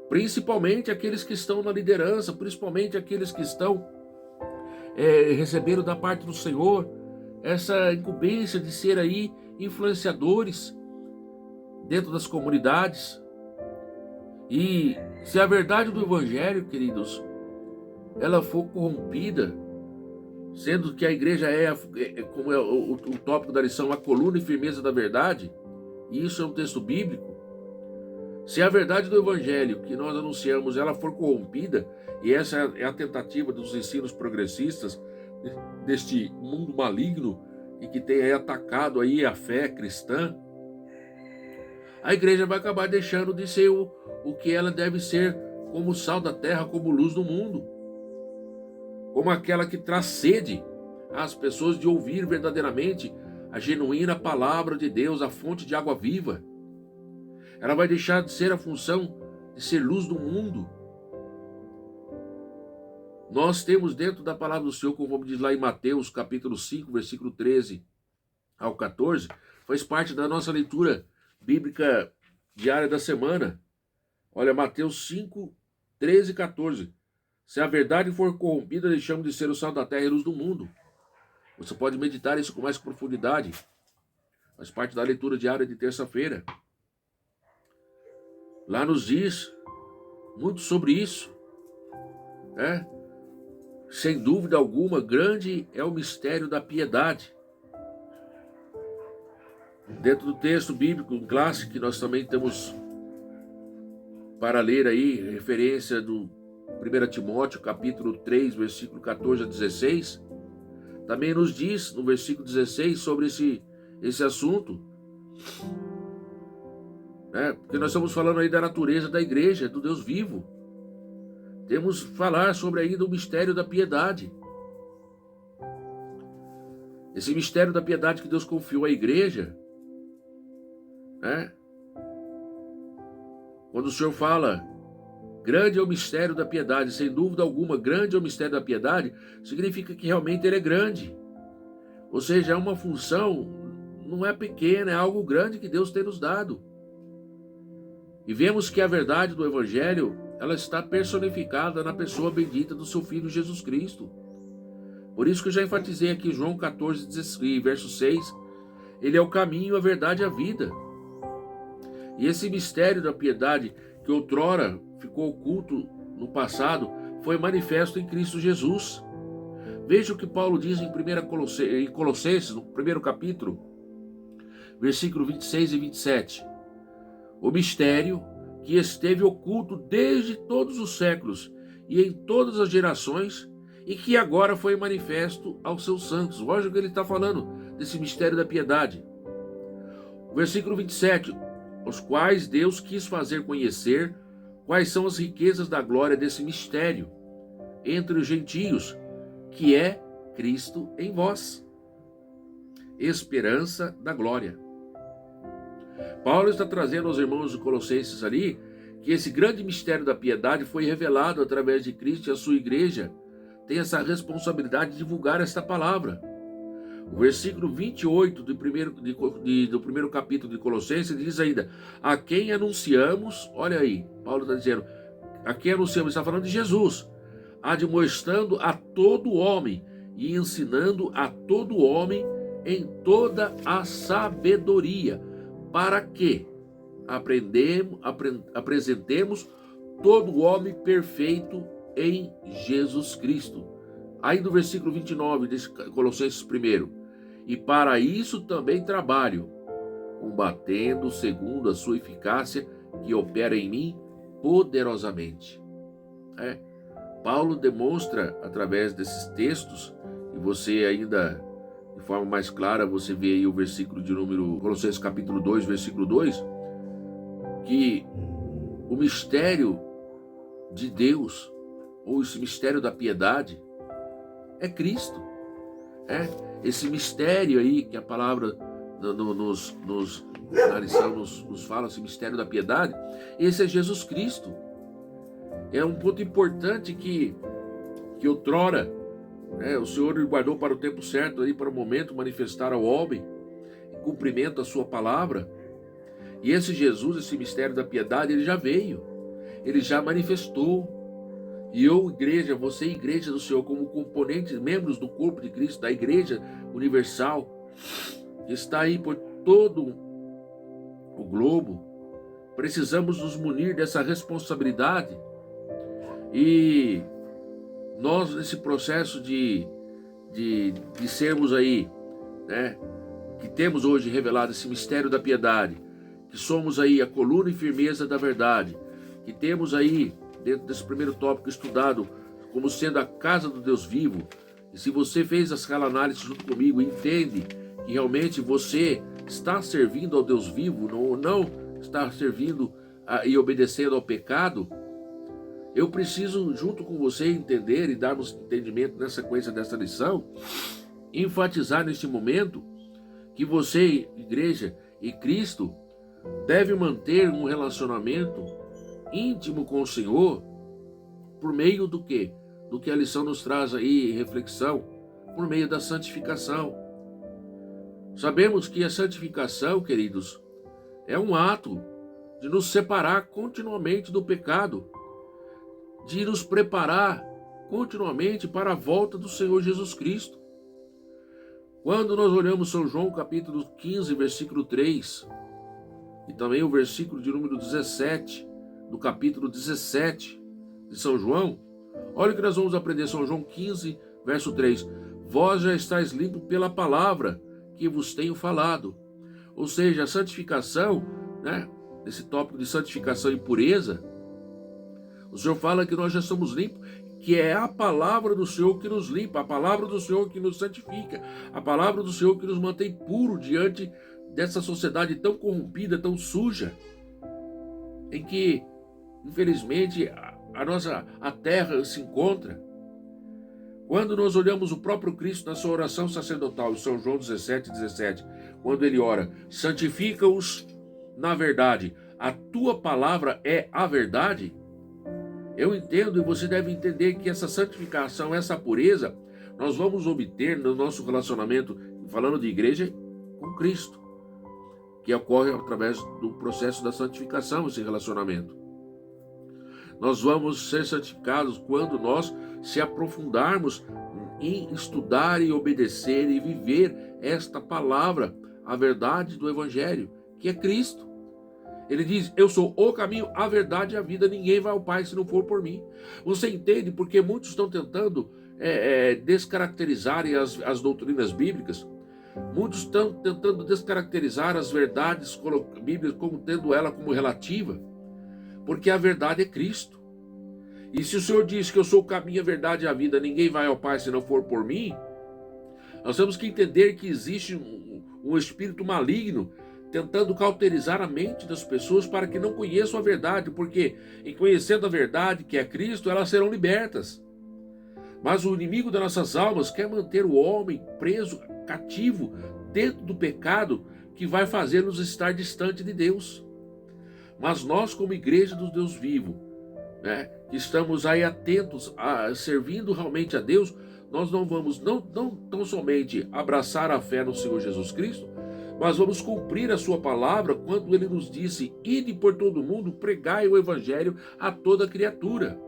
principalmente aqueles que estão na liderança, principalmente aqueles que estão recebendo da parte do Senhor essa incumbência de ser aí influenciadores dentro das comunidades. E se a verdade do Evangelho, queridos, ela for corrompida, sendo que a igreja como é o tópico da lição, a coluna e firmeza da verdade, e isso é um texto bíblico, se a verdade do evangelho que nós anunciamos, ela for corrompida, e essa é a tentativa dos ensinos progressistas, deste mundo maligno, e que tem aí atacado aí a fé cristã, a igreja vai acabar deixando de ser o que ela deve ser, como sal da terra, como luz do mundo, como aquela que traz sede às pessoas de ouvir verdadeiramente a genuína palavra de Deus, a fonte de água viva. Ela vai deixar de ser a função de ser luz do mundo. Nós temos dentro da palavra do Senhor, como diz lá em Mateus, capítulo 5, versículo 13 ao 14, faz parte da nossa leitura bíblica diária da semana. Olha, Mateus 5, 13 e 14. Se a verdade for corrompida, deixamos de ser o sal da terra e luz do mundo. Você pode meditar isso com mais profundidade. Faz parte da leitura diária de terça-feira. Lá nos diz muito sobre isso. Sem dúvida alguma, grande é o mistério da piedade. Dentro do texto bíblico, um clássico que nós também temos para ler aí, referência do 1 Timóteo, capítulo 3, versículo 14 a 16, também nos diz, no versículo 16, sobre esse assunto. Porque nós estamos falando aí da natureza da igreja, do Deus vivo. Temos que falar sobre ainda o mistério da piedade. Esse mistério da piedade que Deus confiou à igreja, quando o Senhor fala, grande é o mistério da piedade, sem dúvida alguma, grande é o mistério da piedade, significa que realmente ele é grande. Ou seja, é uma função, não é pequena, é algo grande que Deus tem nos dado. E vemos que a verdade do Evangelho, ela está personificada na pessoa bendita do seu Filho Jesus Cristo. Por isso que eu já enfatizei aqui João 14, verso 6, ele é o caminho, a verdade e a vida. E esse mistério da piedade, que outrora ficou oculto no passado, foi manifesto em Cristo Jesus. Veja o que Paulo diz em Colossenses, no primeiro capítulo, versículo 26 e 27. O mistério que esteve oculto desde todos os séculos e em todas as gerações, e que agora foi manifesto aos seus santos. Olha o que ele está falando desse mistério da piedade. Versículo 27. Os quais Deus quis fazer conhecer quais são as riquezas da glória desse mistério entre os gentios, que é Cristo em vós, esperança da glória. Paulo está trazendo aos irmãos de Colossenses ali que esse grande mistério da piedade foi revelado através de Cristo, e a sua igreja tem essa responsabilidade de divulgar esta palavra. O versículo 28 do primeiro capítulo de Colossenses diz ainda, a quem anunciamos, olha aí, Paulo está dizendo, a quem anunciamos, está falando de Jesus, admoestando a todo homem e ensinando a todo homem em toda a sabedoria, para que apresentemos todo homem perfeito em Jesus Cristo. Aí no versículo 29 de Colossenses 1, e para isso também trabalho, combatendo segundo a sua eficácia que opera em mim poderosamente. Paulo demonstra através desses textos, e você ainda de forma mais clara, você vê aí o versículo de número, Colossenses capítulo 2, versículo 2, que o mistério de Deus, ou esse mistério da piedade, é Cristo. Esse mistério aí que a palavra na lição nos fala, esse mistério da piedade, esse é Jesus Cristo. É um ponto importante que outrora o Senhor guardou para o tempo certo, aí, para o momento manifestar ao homem, em cumprimento à sua palavra. E esse Jesus, esse mistério da piedade, ele já veio, ele já manifestou. E eu, igreja, você, igreja do Senhor, como componentes, membros do corpo de Cristo, da igreja universal, que está aí por todo o globo, precisamos nos munir dessa responsabilidade e nós nesse processo de sermos aí, né, que temos hoje revelado esse mistério da piedade, que somos aí a coluna e firmeza da verdade, que temos aí, dentro desse primeiro tópico estudado, como sendo a casa do Deus vivo. E se você fez aquela análise junto comigo, entende que realmente você está servindo ao Deus vivo, não está servindo e obedecendo ao pecado, eu preciso, junto com você, entender e darmos entendimento na sequência dessa lição, enfatizar neste momento que você, igreja e Cristo, deve manter um relacionamento íntimo com o Senhor por meio do quê? Do que a lição nos traz aí, reflexão, por meio da santificação. Sabemos que a santificação, queridos, é um ato de nos separar continuamente do pecado, de nos preparar continuamente para a volta do Senhor Jesus Cristo. Quando nós olhamos São João capítulo 15, versículo 3, e também o versículo de número 17, do capítulo 17 de São João, olha o que nós vamos aprender, São João 15, verso 3. Vós já estáis limpos pela palavra que vos tenho falado. Ou seja, a santificação, né, nesse tópico de santificação e pureza, o Senhor fala que nós já somos limpos, que é a palavra do Senhor que nos limpa, a palavra do Senhor que nos santifica, a palavra do Senhor que nos mantém puro diante dessa sociedade tão corrompida, tão suja, em que, infelizmente, a terra se encontra. Quando nós olhamos o próprio Cristo na sua oração sacerdotal, em São João 17, quando ele ora, santifica-os na verdade, a tua palavra é a verdade. Eu entendo e você deve entender que essa santificação, essa pureza, nós vamos obter no nosso relacionamento, falando de igreja, com Cristo, que ocorre através do processo da santificação, esse relacionamento. Nós vamos ser santificados quando nós se aprofundarmos em estudar e obedecer e viver esta palavra, a verdade do Evangelho, que é Cristo. Ele diz, eu sou o caminho, a verdade e a vida, ninguém vai ao Pai se não for por mim. Você entende porque muitos estão tentando descaracterizar as doutrinas bíblicas? Muitos estão tentando descaracterizar as verdades bíblicas como tendo ela como relativa, porque a verdade é Cristo. E se o Senhor diz que eu sou o caminho, a verdade e a vida, ninguém vai ao Pai se não for por mim, nós temos que entender que existe um espírito maligno tentando cauterizar a mente das pessoas para que não conheçam a verdade, porque em conhecendo a verdade, que é Cristo, elas serão libertas. Mas o inimigo das nossas almas quer manter o homem preso, cativo, dentro do pecado, que vai fazer-nos estar distante de Deus. Mas nós, como igreja do Deus vivo, né, que estamos aí atentos, servindo realmente a Deus, nós não vamos não tão somente abraçar a fé no Senhor Jesus Cristo, mas vamos cumprir a sua palavra quando ele nos disse, ide por todo mundo, pregai o evangelho a toda criatura,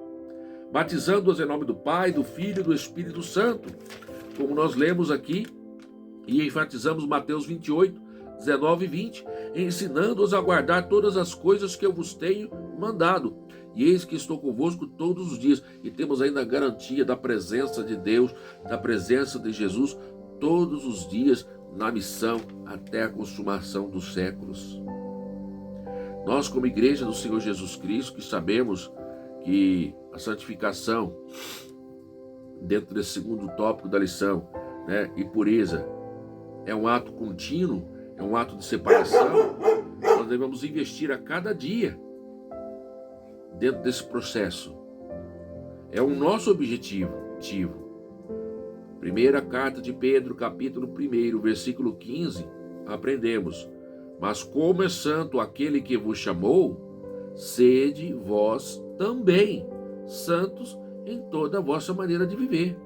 batizando-as em nome do Pai, do Filho e do Espírito Santo, como nós lemos aqui e enfatizamos Mateus 28, 19 e 20, ensinando-os a guardar todas as coisas que eu vos tenho mandado. E eis que estou convosco todos os dias. E temos ainda a garantia da presença de Deus, da presença de Jesus, todos os dias na missão até a consumação dos séculos. Nós, como igreja do Senhor Jesus Cristo, que sabemos que a santificação, dentro desse segundo tópico da lição, né, e pureza, é um ato contínuo, é um ato de separação, nós devemos investir a cada dia dentro desse processo. É o nosso objetivo. Primeira carta de Pedro, capítulo 1, versículo 15, aprendemos, mas como é santo aquele que vos chamou, sede vós também santos em toda a vossa maneira de viver.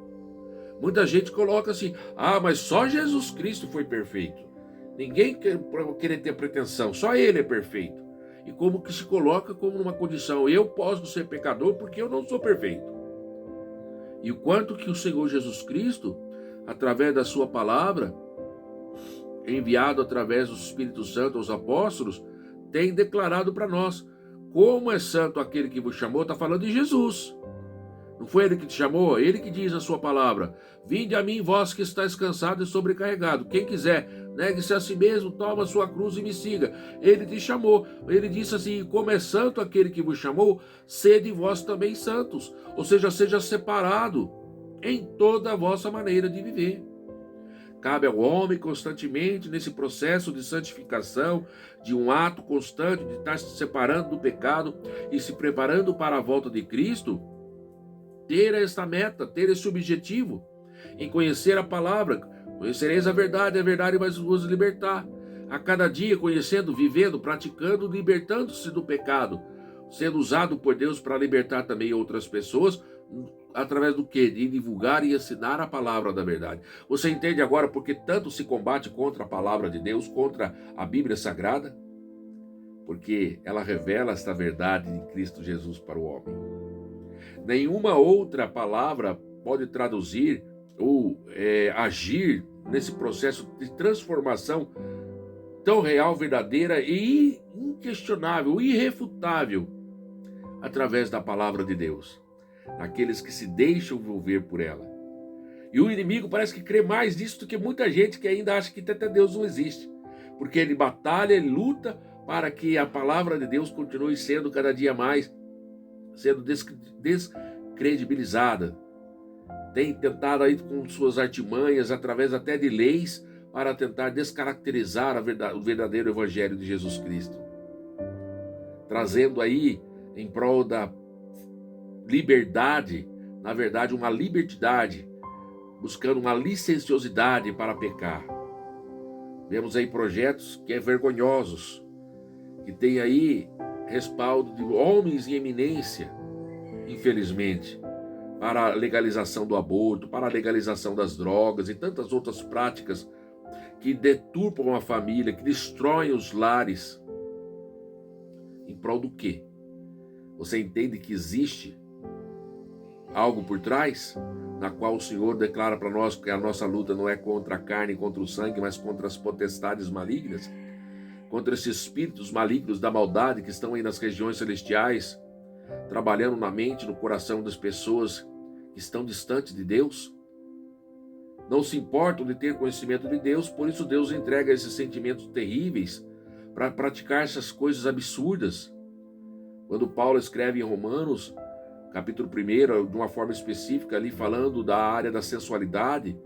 Muita gente coloca assim, mas só Jesus Cristo foi perfeito. Ninguém quer querer ter pretensão, só Ele é perfeito. E como que se coloca como numa condição, eu posso ser pecador porque eu não sou perfeito. E o quanto que o Senhor Jesus Cristo, através da sua palavra, enviado através do Espírito Santo aos apóstolos, tem declarado para nós, como é santo aquele que vos chamou, está falando de Jesus. Não foi Ele que te chamou? Ele que diz a sua palavra: vinde a mim, vós que estáis cansado e sobrecarregado. Quem quiser, negue-se a si mesmo, toma a sua cruz e me siga. Ele te chamou. Ele disse assim: como é santo aquele que vos chamou, sede vós também santos. Ou seja, seja separado em toda a vossa maneira de viver. Cabe ao homem constantemente nesse processo de santificação, de um ato constante de estar se separando do pecado e se preparando para a volta de Cristo, ter esta meta, ter esse objetivo, em conhecer a palavra. Conhecereis a verdade vai vos libertar. A cada dia, conhecendo, vivendo, praticando, libertando-se do pecado, sendo usado por Deus para libertar também outras pessoas, através do quê? De divulgar e ensinar a palavra da verdade. Você entende agora porque tanto se combate contra a palavra de Deus, contra a Bíblia Sagrada? Porque ela revela esta verdade de Cristo Jesus para o homem. Nenhuma outra palavra pode traduzir ou agir nesse processo de transformação tão real, verdadeira e inquestionável, irrefutável, através da palavra de Deus, aqueles que se deixam envolver por ela. E o inimigo parece que crê mais nisso do que muita gente que ainda acha que até Deus não existe, porque ele batalha, ele luta para que a palavra de Deus continue sendo cada dia mais sendo descredibilizada. Tem tentado aí com suas artimanhas, através até de leis, para tentar descaracterizar o verdadeiro evangelho de Jesus Cristo, trazendo aí em prol da liberdade, na verdade uma libertidade, buscando uma licenciosidade para pecar. Vemos aí projetos que vergonhosos, que tem aí respaldo de homens em eminência, infelizmente, para a legalização do aborto, para a legalização das drogas e tantas outras práticas que deturpam a família, que destroem os lares. Em prol do quê? Você entende que existe algo por trás, na qual o Senhor declara para nós que a nossa luta não é contra a carne e contra o sangue, mas contra as potestades malignas, contra esses espíritos malignos da maldade que estão aí nas regiões celestiais, trabalhando na mente, no coração das pessoas que estão distantes de Deus? Não se importam de ter conhecimento de Deus, por isso Deus entrega esses sentimentos terríveis para praticar essas coisas absurdas. Quando Paulo escreve em Romanos, capítulo 1, de uma forma específica ali falando da área da sensualidade,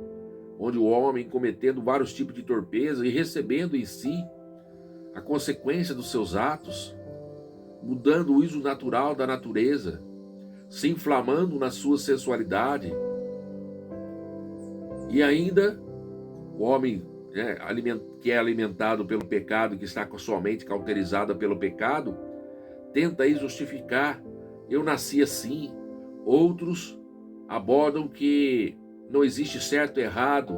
onde o homem cometendo vários tipos de torpeza e recebendo em si a consequência dos seus atos, mudando o uso natural da natureza, se inflamando na sua sensualidade. E ainda o homem que é alimentado pelo pecado, que está com a sua mente cauterizada pelo pecado, tenta aí justificar: eu nasci assim. Outros abordam que não existe certo e errado,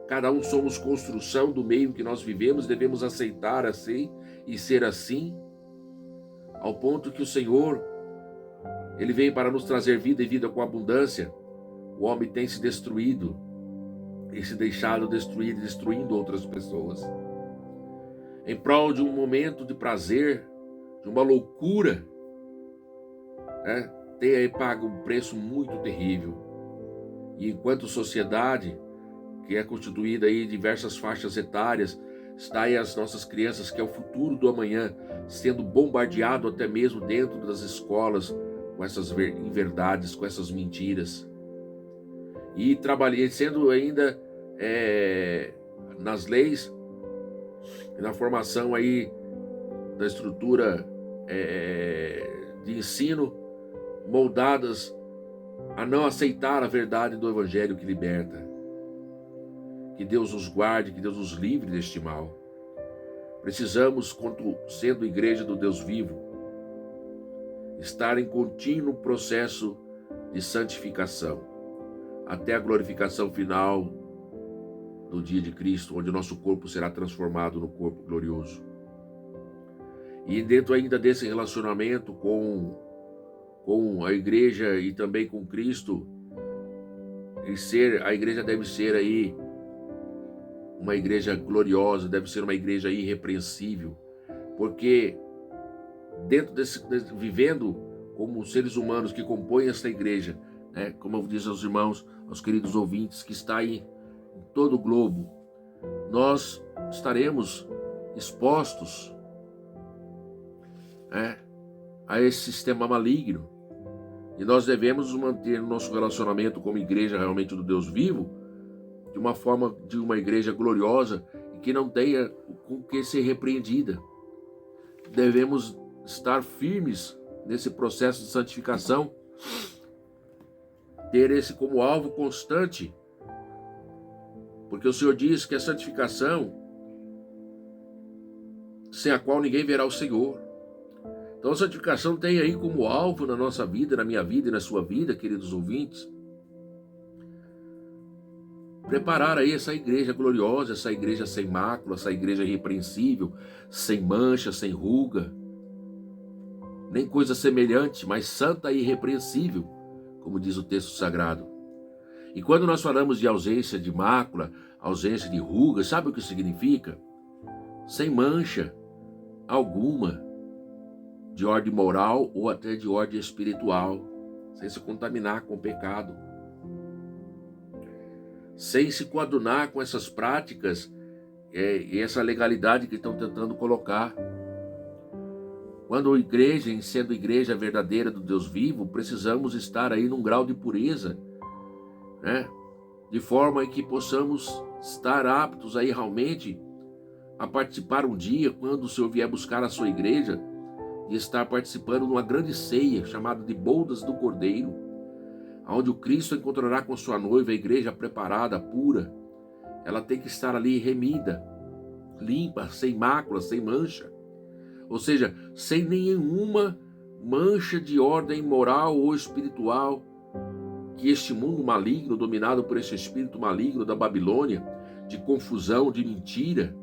cada um somos construção do meio que nós vivemos, devemos aceitar assim e ser assim, ao ponto que o Senhor, Ele veio para nos trazer vida e vida com abundância. O homem tem se destruído e se deixado destruir, destruindo outras pessoas, em prol de um momento de prazer, de uma loucura, tem aí pago um preço muito terrível. E enquanto sociedade, que é constituída aí de diversas faixas etárias, está aí as nossas crianças, que é o futuro do amanhã, sendo bombardeado até mesmo dentro das escolas com essas inverdades, com essas mentiras. E sendo ainda nas leis, na formação aí da estrutura de ensino, moldadas a não aceitar a verdade do Evangelho que liberta. Que Deus nos guarde, que Deus nos livre deste mal. Precisamos, sendo igreja do Deus vivo, estar em contínuo processo de santificação, até a glorificação final do dia de Cristo, onde o nosso corpo será transformado no corpo glorioso. E dentro ainda desse relacionamento com a igreja e também com Cristo, a igreja deve ser aí uma igreja gloriosa, deve ser uma igreja irrepreensível, porque dentro vivendo como seres humanos que compõem esta igreja, né? Como eu disse aos irmãos, aos queridos ouvintes que está aí em todo o globo, nós estaremos expostos, né, a esse sistema maligno. E nós devemos manter o nosso relacionamento como igreja realmente do Deus vivo, de uma forma de uma igreja gloriosa e que não tenha com que ser repreendida. Devemos estar firmes nesse processo de santificação, ter esse como alvo constante, porque o Senhor diz que a santificação, sem a qual ninguém verá o Senhor. Então a santificação tem aí como alvo na nossa vida, na minha vida e na sua vida, queridos ouvintes, preparar aí essa igreja gloriosa, essa igreja sem mácula, essa igreja irrepreensível, sem mancha, sem ruga, nem coisa semelhante, mas santa e irrepreensível, como diz o texto sagrado. E quando nós falamos de ausência de mácula, ausência de ruga, sabe o que significa? Sem mancha alguma, de ordem moral ou até de ordem espiritual, sem se contaminar com o pecado, sem se coadunar com essas práticas e essa legalidade que estão tentando colocar. Quando igreja, em sendo igreja verdadeira do Deus vivo, precisamos estar aí num grau de pureza, né? De forma que possamos estar aptos aí realmente a participar um dia, quando o Senhor vier buscar a sua igreja, de estar participando de uma grande ceia chamada de Bodas do Cordeiro, onde o Cristo encontrará com sua noiva, a igreja preparada, pura. Ela tem que estar ali remida, limpa, sem mácula, sem mancha, ou seja, sem nenhuma mancha de ordem moral ou espiritual que este mundo maligno, dominado por esse espírito maligno da Babilônia, de confusão, de mentira,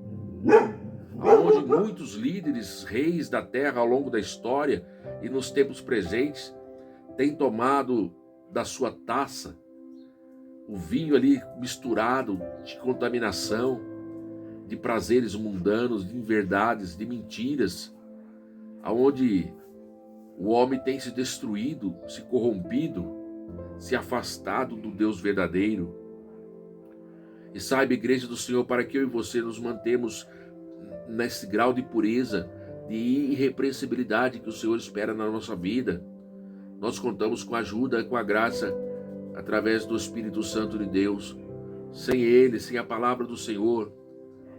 onde muitos líderes, reis da terra ao longo da história e nos tempos presentes têm tomado da sua taça o vinho ali misturado de contaminação, de prazeres mundanos, de inverdades, de mentiras, aonde o homem tem se destruído, se corrompido, se afastado do Deus verdadeiro. E saiba, igreja do Senhor, para que eu e você nos mantemos nesse grau de pureza, de irrepreensibilidade que o Senhor espera na nossa vida, nós contamos com a ajuda, com a graça, através do Espírito Santo de Deus. Sem Ele, sem a palavra do Senhor,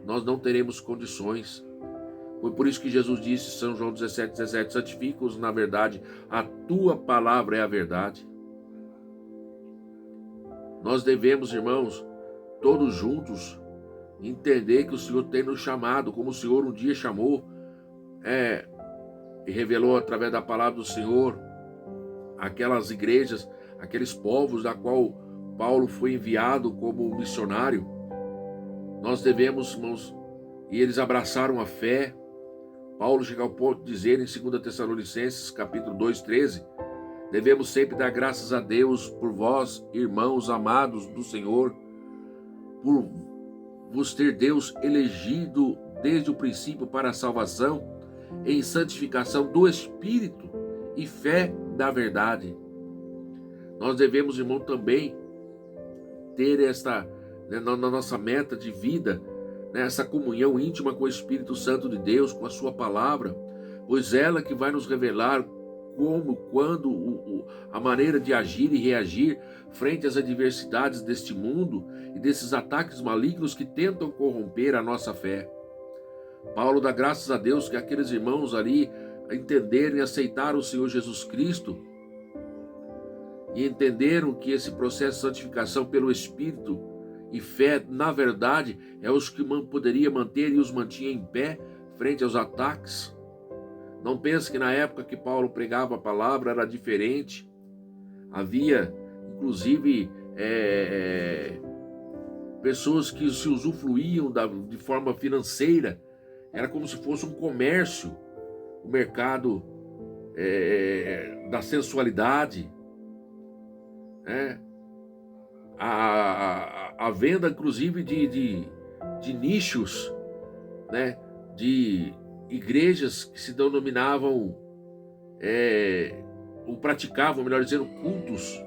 nós não teremos condições. Foi por isso que Jesus disse, São João 17:17, santifica-os na verdade, a tua palavra é a verdade. Nós devemos, irmãos, todos juntos, entender que o Senhor tem nos chamado, como o Senhor um dia chamou, e revelou através da palavra do Senhor, aquelas igrejas, aqueles povos da qual Paulo foi enviado como missionário. Nós devemos, irmãos, e eles abraçaram a fé. Paulo chega ao ponto de dizer em 2 Tessalonicenses, capítulo 2:13, devemos sempre dar graças a Deus por vós, irmãos amados do Senhor, por vos ter Deus elegido desde o princípio para a salvação, em santificação do Espírito e fé da verdade. Nós devemos, irmão, também ter esta, na nossa meta de vida, essa comunhão íntima com o Espírito Santo de Deus, com a sua palavra, pois ela que vai nos revelar como, quando, a maneira de agir e reagir frente às adversidades deste mundo e desses ataques malignos que tentam corromper a nossa fé. Paulo dá graças a Deus que aqueles irmãos ali entenderam e aceitaram o Senhor Jesus Cristo e entenderam que esse processo de santificação pelo Espírito e fé, na verdade, é os que poderia manter e os mantinha em pé frente aos ataques. Não pense que na época que Paulo pregava a palavra era diferente. Havia, inclusive, pessoas que se usufruíam de forma financeira. Era como se fosse um comércio, o mercado da sensualidade, a venda, inclusive, de nichos, de igrejas que se denominavam, ou praticavam, melhor dizendo, cultos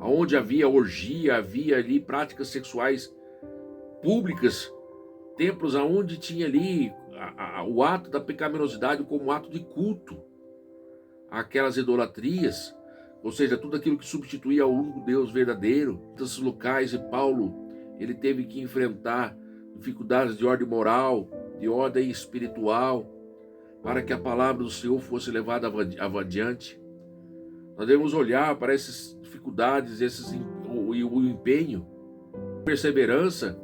onde havia orgia, havia ali práticas sexuais públicas, templos onde tinha ali o ato da pecaminosidade como ato de culto, aquelas idolatrias, ou seja, tudo aquilo que substituía o único Deus verdadeiro. Nesses locais, e Paulo, ele teve que enfrentar dificuldades de ordem moral, de ordem espiritual, para que a palavra do Senhor fosse levada adiante. Nós devemos olhar para essas dificuldades, o empenho, a perseverança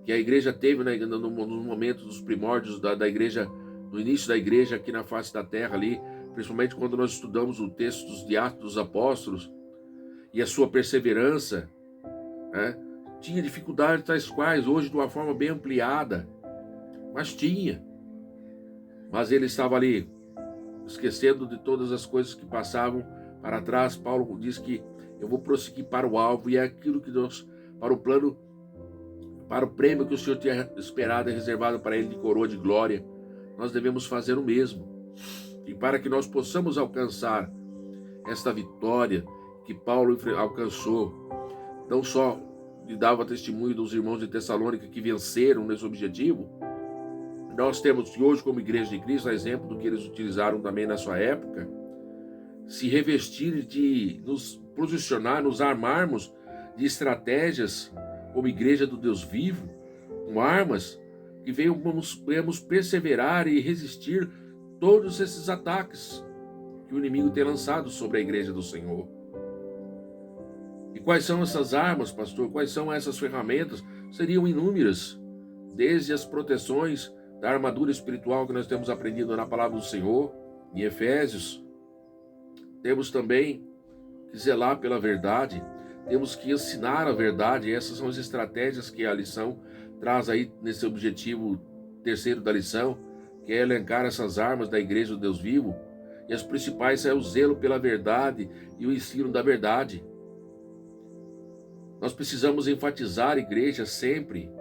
que a igreja teve no momento dos primórdios da igreja, no início da igreja aqui na face da terra ali, principalmente quando nós estudamos o texto de Atos dos Apóstolos, e a sua perseverança, né? Tinha dificuldades tais quais, hoje de uma forma bem ampliada, mas tinha. Mas ele estava ali, esquecendo de todas as coisas que passavam para trás. Paulo diz que eu vou prosseguir para o alvo, e é aquilo que Deus, para o plano, para o prêmio que o Senhor tinha esperado e reservado para ele de coroa de glória, nós devemos fazer o mesmo. E para que nós possamos alcançar esta vitória que Paulo alcançou, não só lhe dava testemunho dos irmãos de Tessalônica que venceram nesse objetivo, nós temos que hoje, como Igreja de Cristo, a exemplo do que eles utilizaram também na sua época, se revestir de nos posicionar, nos armarmos de estratégias como Igreja do Deus vivo, com armas que venhamos perseverar e resistir todos esses ataques que o inimigo tem lançado sobre a Igreja do Senhor. E quais são essas armas, pastor? Quais são essas ferramentas? Seriam inúmeras, desde as proteções da armadura espiritual que nós temos aprendido na palavra do Senhor, em Efésios. Temos também que zelar pela verdade, temos que ensinar a verdade. Essas são as estratégias que a lição traz aí nesse objetivo terceiro da lição, que é elencar essas armas da Igreja do Deus vivo. E as principais é o zelo pela verdade e o ensino da verdade. Nós precisamos enfatizar, igreja, sempre.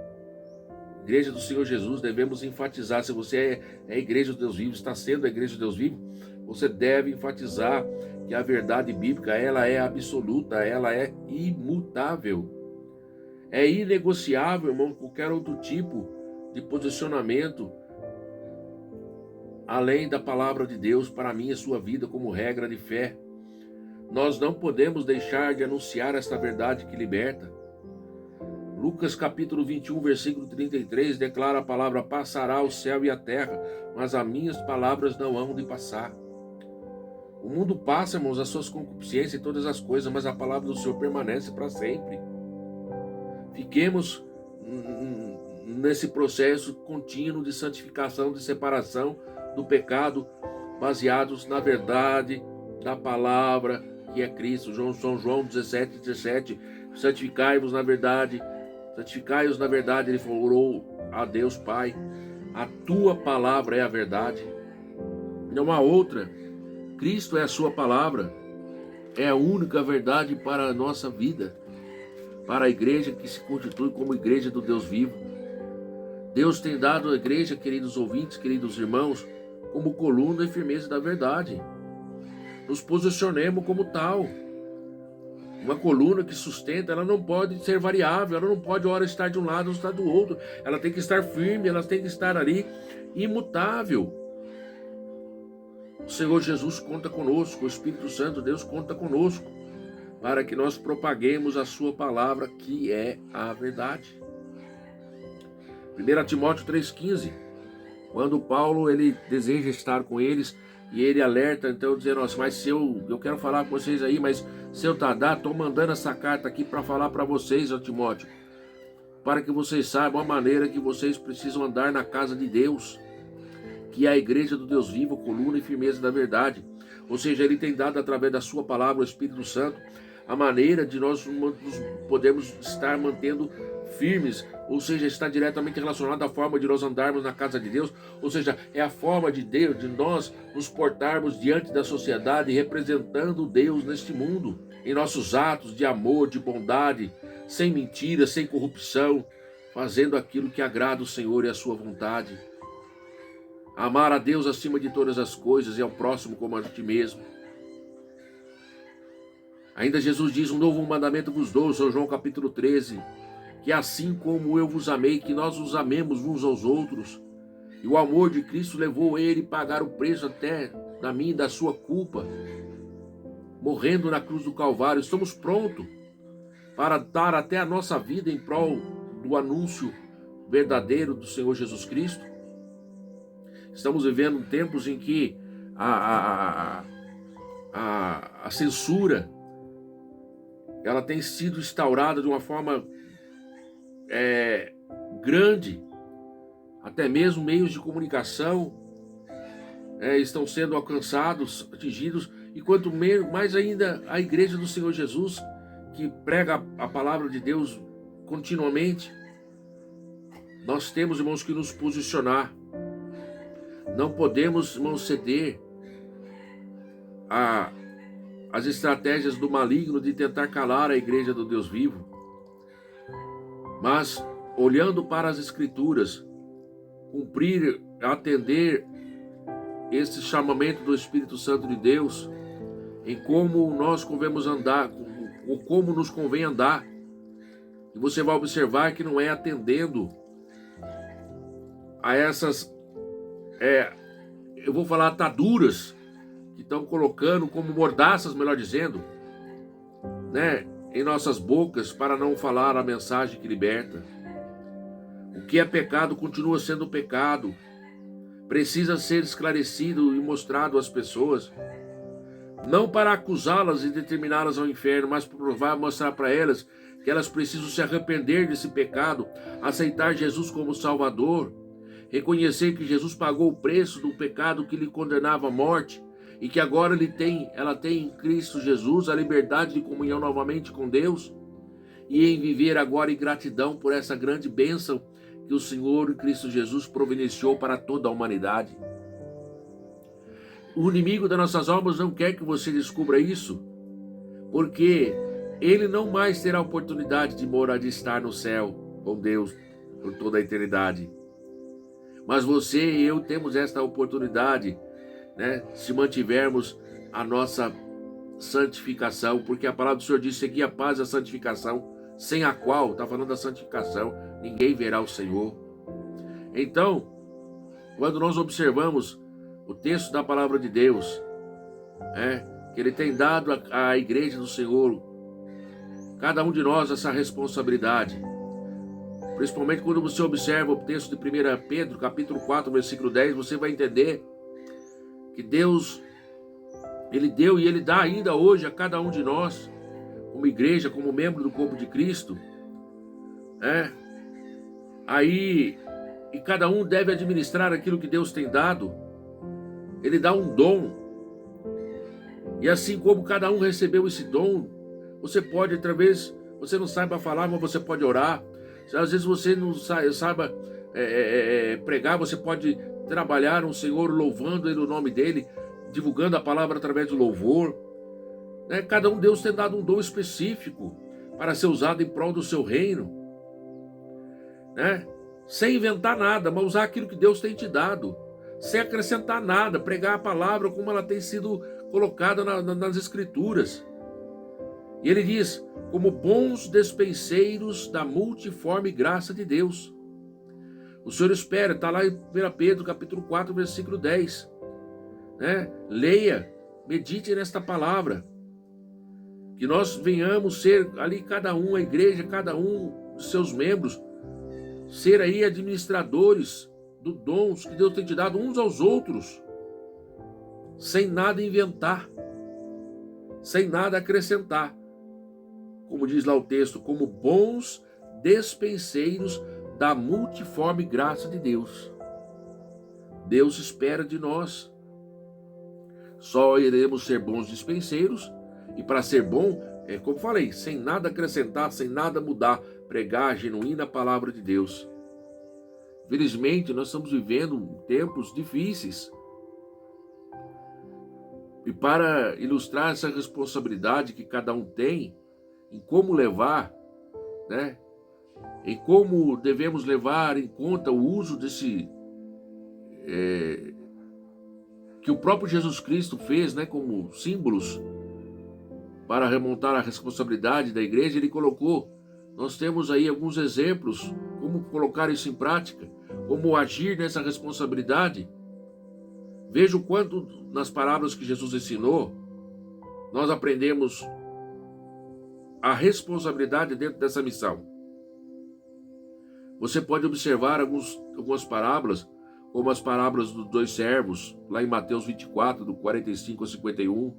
Igreja do Senhor Jesus, devemos enfatizar. Se você é a Igreja do Deus vivo, está sendo a Igreja do Deus vivo, você deve enfatizar que a verdade bíblica, ela é absoluta, ela é imutável. É inegociável, irmão, qualquer outro tipo de posicionamento além da palavra de Deus para a minha e sua vida como regra de fé. Nós não podemos deixar de anunciar esta verdade que liberta. Lucas capítulo 21, versículo 33, declara a palavra: passará o céu e a terra, mas as minhas palavras não hão de passar. O mundo passa, irmãos, as suas concupiscências e todas as coisas, mas a palavra do Senhor permanece para sempre. Fiquemos nesse processo contínuo de santificação, de separação do pecado, baseados na verdade da palavra que é Cristo. São João 17, 17, santificai-vos na verdade, santificai-os na verdade. Ele orou a Deus Pai, a tua palavra é a verdade, não há outra. Cristo é a sua palavra, é a única verdade para a nossa vida, para a igreja que se constitui como Igreja do Deus vivo. Deus tem dado à igreja, queridos ouvintes, queridos irmãos, como coluna e firmeza da verdade. Nos posicionemos como tal. Uma coluna que sustenta, ela não pode ser variável, ela não pode ora estar de um lado ou estar do outro. Ela tem que estar firme, ela tem que estar ali imutável. O Senhor Jesus conta conosco, o Espírito Santo, Deus conta conosco, para que nós propaguemos a sua palavra, que é a verdade. 1 Timóteo 3,15, quando Paulo ele deseja estar com eles, e ele alerta, então, dizendo: nossa, mas se eu quero falar com vocês aí, mas se eu tardar, estou mandando essa carta aqui para falar para vocês, ó Timóteo, para que vocês saibam a maneira que vocês precisam andar na casa de Deus, que é a Igreja do Deus vivo, coluna e firmeza da verdade. Ou seja, ele tem dado através da sua palavra, o Espírito Santo, a maneira de nós podemos estar mantendo firmes, ou seja, está diretamente relacionado à forma de nós andarmos na casa de Deus, ou seja, é a forma de Deus, de nós nos portarmos diante da sociedade, representando Deus neste mundo, em nossos atos de amor, de bondade, sem mentira, sem corrupção, fazendo aquilo que agrada o Senhor e a sua vontade. Amar a Deus acima de todas as coisas e ao próximo como a ti mesmo. Ainda Jesus diz: um novo mandamento vos dou, São João capítulo 13, que assim como eu vos amei, que nós nos amemos uns aos outros. E o amor de Cristo levou ele a pagar o preço até da minha e da sua culpa, morrendo na cruz do Calvário. Estamos prontos para dar até a nossa vida em prol do anúncio verdadeiro do Senhor Jesus Cristo. Estamos vivendo tempos em que a censura ela tem sido instaurada de uma forma grande. Até mesmo meios de comunicação estão sendo alcançados, atingidos, e quanto mais ainda a Igreja do Senhor Jesus, que prega a palavra de Deus continuamente. Nós temos, irmãos, que nos posicionar. Não podemos, irmãos, ceder às estratégias do maligno de tentar calar a Igreja do Deus vivo. Mas, olhando para as Escrituras, cumprir, atender esse chamamento do Espírito Santo de Deus, em como nós convemos andar, ou como nos convém andar. E você vai observar que não é atendendo a essas, eu vou falar, ataduras que estão colocando como mordaças, melhor dizendo, né, em nossas bocas para não falar a mensagem que liberta. O que é pecado continua sendo pecado. Precisa ser esclarecido e mostrado às pessoas. Não para acusá-las e determiná-las ao inferno, mas para mostrar para elas que elas precisam se arrepender desse pecado, aceitar Jesus como Salvador, reconhecer que Jesus pagou o preço do pecado que lhe condenava à morte e que agora ela tem em Cristo Jesus a liberdade de comunhão novamente com Deus e em viver agora em gratidão por essa grande bênção que o Senhor Cristo Jesus providenciou para toda a humanidade. O inimigo das nossas almas não quer que você descubra isso, porque ele não mais terá a oportunidade de morar, de estar no céu com Deus por toda a eternidade. Mas você e eu temos esta oportunidade, né, se mantivermos a nossa santificação, porque a palavra do Senhor diz: segui a paz e a santificação, sem a qual, está falando da santificação, ninguém verá o Senhor. Então, quando nós observamos o texto da palavra de Deus, que Ele tem dado à igreja do Senhor, cada um de nós, essa responsabilidade. Principalmente quando você observa o texto de 1 Pedro, capítulo 4, versículo 10, você vai entender que Deus, Ele deu e Ele dá ainda hoje a cada um de nós, como igreja, como membro do corpo de Cristo, e cada um deve administrar aquilo que Deus tem dado. Ele dá um dom, e assim como cada um recebeu esse dom, você pode, talvez você não saiba falar, mas você pode orar. Às vezes você não saiba pregar, você pode trabalhar um Senhor louvando Ele, o nome dEle, divulgando a palavra através do louvor. Cada um, Deus tem dado um dom específico para ser usado em prol do seu reino, sem inventar nada, mas usar aquilo que Deus tem te dado, sem acrescentar nada, pregar a palavra como ela tem sido colocada nas Escrituras. E ele diz: como bons despenseiros da multiforme graça de Deus. O Senhor espera, está lá em 1 Pedro capítulo 4, versículo 10. Leia, medite nesta palavra. Que nós venhamos ser ali cada um, a igreja, cada um dos seus membros, ser aí administradores dos dons que Deus tem te dado uns aos outros, sem nada inventar, sem nada acrescentar. Como diz lá o texto, como bons despenseiros da multiforme graça de Deus. Deus espera de nós. Só iremos ser bons dispenseiros, e para ser bom, como falei, sem nada acrescentar, sem nada mudar, pregar a genuína palavra de Deus. Felizmente, nós estamos vivendo tempos difíceis. E para ilustrar essa responsabilidade que cada um tem, em como levar, em como devemos levar em conta o uso desse, que o próprio Jesus Cristo fez, como símbolos para remontar a responsabilidade da igreja, ele colocou. Nós temos aí alguns exemplos, como colocar isso em prática, como agir nessa responsabilidade. Veja o quanto nas parábolas que Jesus ensinou, nós aprendemos a responsabilidade dentro dessa missão. Você pode observar algumas parábolas, como as parábolas dos 2 servos, lá em Mateus 24, do 45 ao 51,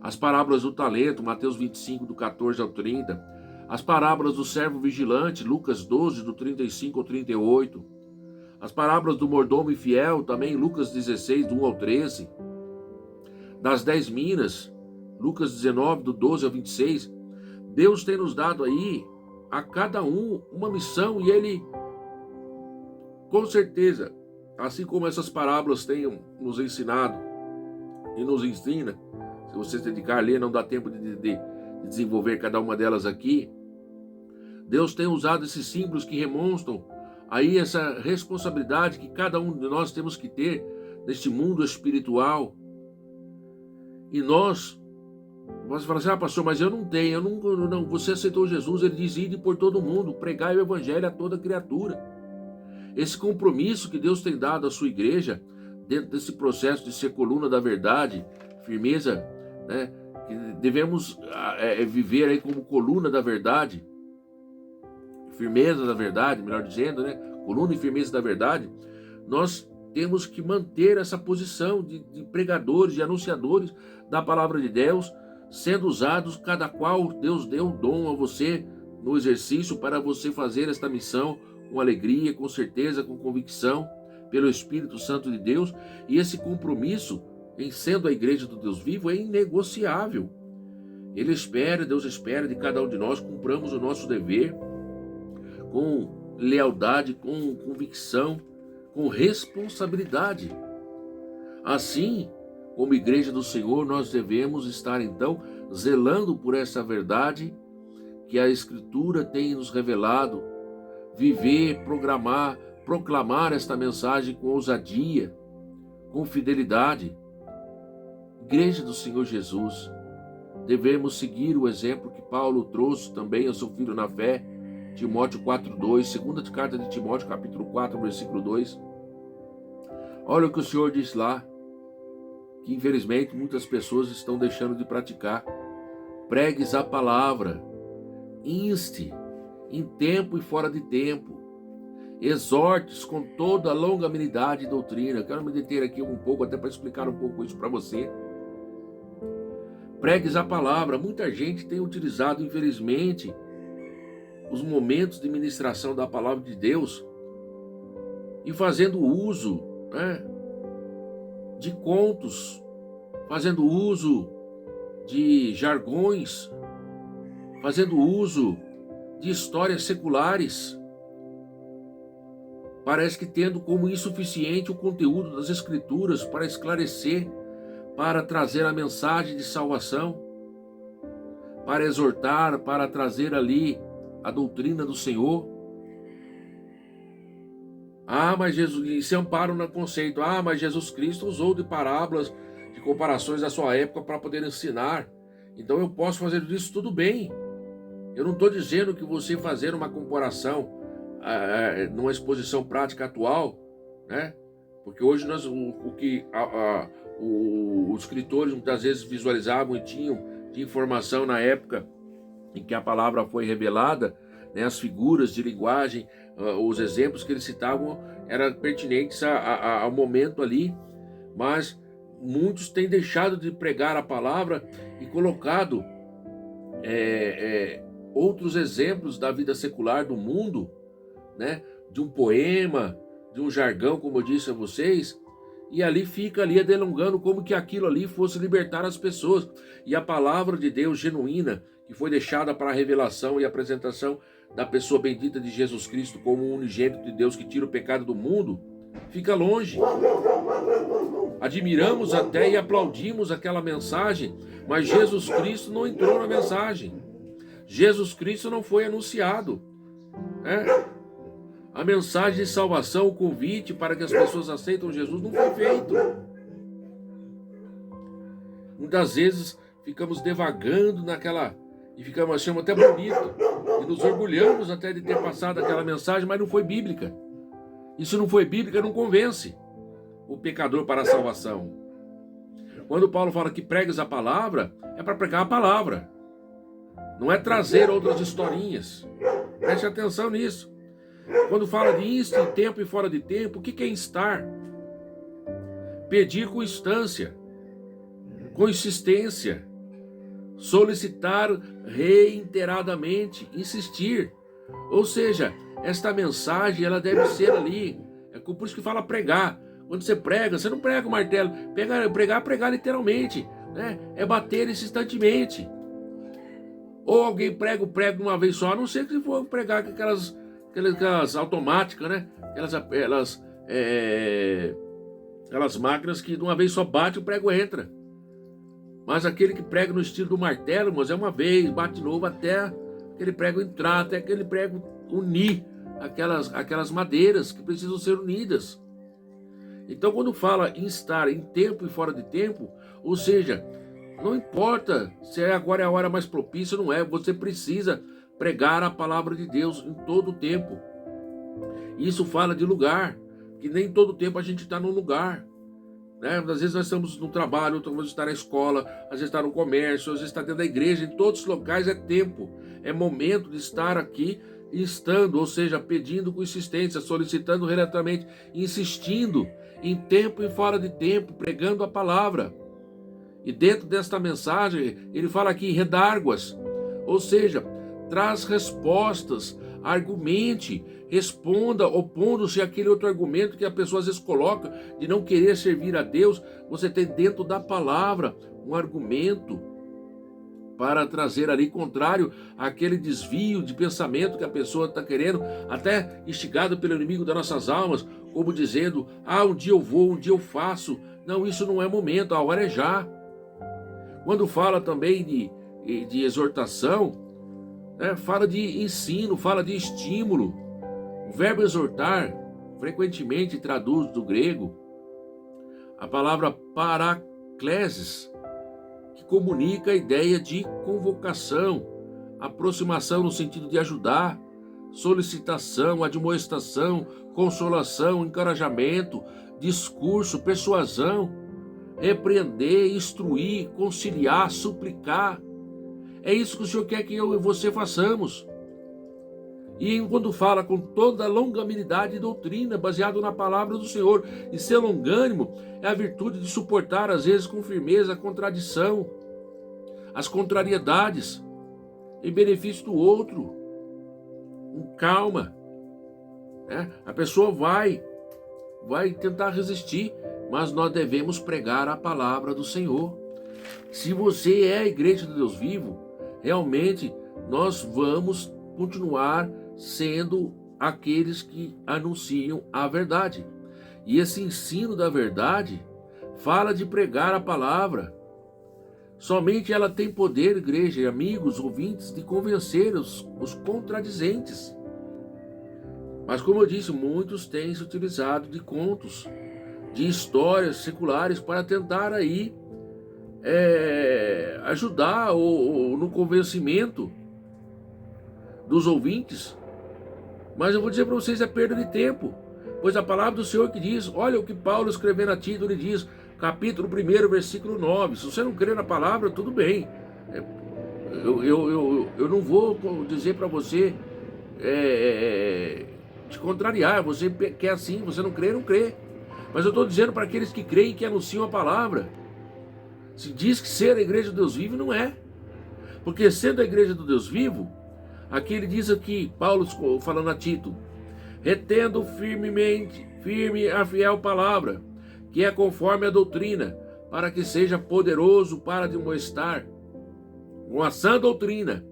as parábolas do talento, Mateus 25, do 14 ao 30, as parábolas do servo vigilante, Lucas 12, do 35 ao 38, as parábolas do mordomo infiel, também Lucas 16, do 1 ao 13, das 10 minas, Lucas 19, do 12 ao 26, Deus tem nos dado aí, a cada um, uma missão, e Ele, com certeza, assim como essas parábolas têm nos ensinado e nos ensina, se você se dedicar a ler, não dá tempo de desenvolver cada uma delas aqui, Deus tem usado esses símbolos que remonstram aí essa responsabilidade que cada um de nós temos que ter neste mundo espiritual. E nós, você fala assim, pastor, mas eu não tenho, não, você aceitou Jesus, ele diz, ide por todo mundo, pregai o evangelho a toda criatura. Esse compromisso que Deus tem dado à sua igreja, dentro desse processo de ser coluna da verdade, firmeza, né, que devemos viver aí como coluna da verdade, firmeza da verdade, melhor dizendo, né, coluna e firmeza da verdade, nós temos que manter essa posição de pregadores, de anunciadores da palavra de Deus, sendo usados, cada qual Deus deu um dom a você no exercício para você fazer esta missão com alegria, com certeza, com convicção, pelo Espírito Santo de Deus. E esse compromisso, em sendo a igreja do Deus vivo, é inegociável. Deus espera de cada um de nós, cumpramos o nosso dever com lealdade, com convicção, com responsabilidade. Assim, como igreja do Senhor, nós devemos estar então zelando por essa verdade que a Escritura tem nos revelado, viver, programar, proclamar esta mensagem com ousadia, com fidelidade. Igreja do Senhor Jesus, devemos seguir o exemplo que Paulo trouxe também ao seu filho na fé, Timóteo 4:2, segunda carta de Timóteo, capítulo 4, versículo 2. Olha o que o Senhor diz lá, que infelizmente muitas pessoas estão deixando de praticar. Pregues a palavra, inste, em tempo e fora de tempo, exortes com toda a longanimidade e doutrina. Eu quero me deter aqui um pouco, até para explicar um pouco isso para você. Pregues a palavra. Muita gente tem utilizado, infelizmente, os momentos de ministração da palavra de Deus e fazendo uso, né, de contos, fazendo uso de jargões, fazendo uso de histórias seculares. Parece que tendo como insuficiente o conteúdo das Escrituras para esclarecer, para trazer a mensagem de salvação, para exortar, para trazer ali a doutrina do Senhor. Mas Jesus, e se amparam no conceito, mas Jesus Cristo usou de parábolas, de comparações da sua época para poder ensinar. Então eu posso fazer isso, tudo bem. Eu não estou dizendo que você fazer uma comparação numa exposição prática atual, né? Porque hoje os escritores muitas vezes visualizavam e tinham de informação na época em que a palavra foi revelada, né, as figuras de linguagem, os exemplos que eles citavam eram pertinentes ao momento ali, mas muitos têm deixado de pregar a palavra e colocado outros exemplos da vida secular do mundo, né, de um poema, de um jargão, como eu disse a vocês, e ali fica ali delongando como que aquilo ali fosse libertar as pessoas. E a palavra de Deus genuína, que foi deixada para a revelação e apresentação da pessoa bendita de Jesus Cristo como o unigênito de Deus que tira o pecado do mundo, fica longe. Admiramos até e aplaudimos aquela mensagem, mas Jesus Cristo não entrou na mensagem. Jesus Cristo não foi anunciado. A mensagem de salvação, o convite para que as pessoas aceitem Jesus não foi feito. Muitas vezes ficamos devagando naquela, e achamos até bonito, e nos orgulhamos até de ter passado aquela mensagem, mas não foi bíblica. E se não foi bíblica, não convence o pecador para a salvação. Quando Paulo fala que pregues a palavra, é para pregar a palavra. Não é trazer outras historinhas. Preste atenção nisso. Quando fala de insta em tempo e fora de tempo, o que é instar? Pedir com instância, com insistência, solicitar reiteradamente, insistir. Ou seja, esta mensagem ela deve ser ali. É por isso que fala pregar. Quando você prega, você não prega o martelo. Pregar literalmente, né? É bater insistentemente. Ou alguém prega o prego uma vez só, a não ser que for pregar com aquelas automáticas, né? Aquelas máquinas que de uma vez só bate, o prego entra. Mas aquele que prega no estilo do martelo, mas é uma vez, bate de novo até aquele prego entrar, até aquele prego unir aquelas madeiras que precisam ser unidas. Então, quando fala em estar em tempo e fora de tempo, ou seja, não importa se agora é a hora mais propícia, não é. Você precisa pregar a palavra de Deus em todo o tempo. Isso fala de lugar, que nem todo tempo a gente está num lugar, né? Às vezes nós estamos no trabalho, outras vezes está na escola, às vezes está no comércio, às vezes está dentro da igreja. Em todos os locais é tempo, é momento de estar aqui estando, ou seja, pedindo com insistência, solicitando relatamente, insistindo em tempo e fora de tempo, pregando a palavra. E dentro desta mensagem, ele fala aqui redárguas, ou seja, traz respostas, argumente, responda, opondo-se àquele outro argumento que a pessoa às vezes coloca, de não querer servir a Deus. Você tem dentro da palavra um argumento para trazer ali contrário àquele desvio de pensamento que a pessoa está querendo, até instigado pelo inimigo das nossas almas, como dizendo, um dia eu vou, um dia eu faço. Não, isso não é momento, a hora é já. Quando fala também de exortação, né, fala de ensino, fala de estímulo. O verbo exortar, frequentemente traduz do grego a palavra paraklesis, que comunica a ideia de convocação, aproximação no sentido de ajudar, solicitação, admoestação, consolação, encorajamento, discurso, persuasão, repreender, instruir, conciliar, suplicar. É isso que o Senhor quer que eu e você façamos. E quando fala com toda a longanimidade e doutrina, baseado na palavra do Senhor, e ser longânimo é a virtude de suportar, às vezes, com firmeza, a contradição, as contrariedades, em benefício do outro, com calma. Né? A pessoa vai tentar resistir, mas nós devemos pregar a palavra do Senhor. Se você é a igreja de Deus vivo, realmente nós vamos continuar sendo aqueles que anunciam a verdade. E esse ensino da verdade fala de pregar a palavra. Somente ela tem poder, igreja e amigos, ouvintes, de convencer os contradizentes. Mas como eu disse, muitos têm se utilizado de contos, de histórias seculares para tentar aí ajudar ou no convencimento dos ouvintes. Mas eu vou dizer para vocês, é perda de tempo, pois a palavra do Senhor que diz, olha o que Paulo escrevendo a Tito, ele diz, capítulo 1, versículo 9, se você não crê na palavra, tudo bem, eu não vou dizer para você te contrariar, você quer assim, você não crê, não crê, mas eu estou dizendo para aqueles que creem e que anunciam a palavra. Se diz que ser a igreja do Deus vivo, não é, porque sendo a igreja do Deus vivo, aqui ele diz aqui, Paulo falando a Tito, retendo firme a fiel palavra, que é conforme a doutrina, para que seja poderoso para demonstrar com a sã doutrina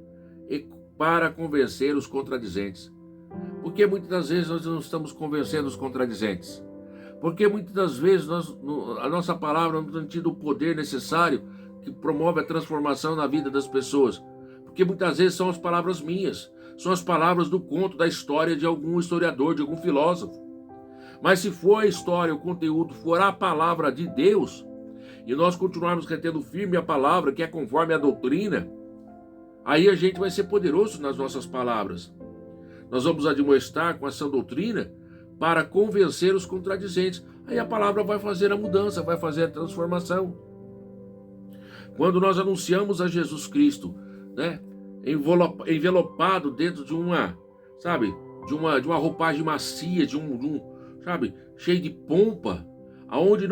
e para convencer os contradizentes. Porque muitas das vezes nós não estamos convencendo os contradizentes? Porque muitas das vezes a nossa palavra não tem tido o poder necessário que promove a transformação na vida das pessoas. Porque muitas vezes são as palavras minhas, são as palavras do conto, da história de algum historiador, de algum filósofo. Mas se for a história, o conteúdo for a palavra de Deus, e nós continuarmos retendo firme a palavra, que é conforme a doutrina, aí a gente vai ser poderoso nas nossas palavras. Nós vamos admoestar com a sã doutrina para convencer os contradizentes. Aí a palavra vai fazer a mudança, vai fazer a transformação. Quando nós anunciamos a Jesus Cristo, né, envelopado dentro de uma, sabe, de uma roupagem macia, sabe, cheio de pompa, onde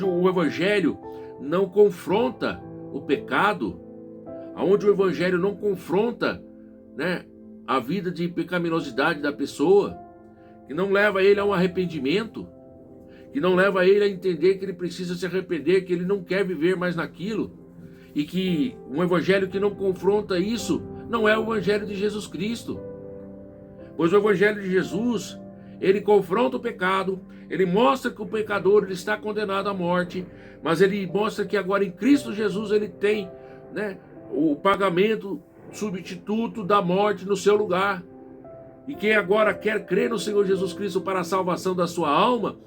o evangelho não confronta o pecado, onde o evangelho não confronta, né, a vida de pecaminosidade da pessoa, que não leva ele a um arrependimento, que não leva ele a entender que ele precisa se arrepender, que ele não quer viver mais naquilo, e que um evangelho que não confronta isso não é o evangelho de Jesus Cristo. Pois o evangelho de Jesus, ele confronta o pecado, ele mostra que o pecador ele está condenado à morte, mas ele mostra que agora em Cristo Jesus ele tem, né, o pagamento substituto da morte no seu lugar. E quem agora quer crer no Senhor Jesus Cristo para a salvação da sua alma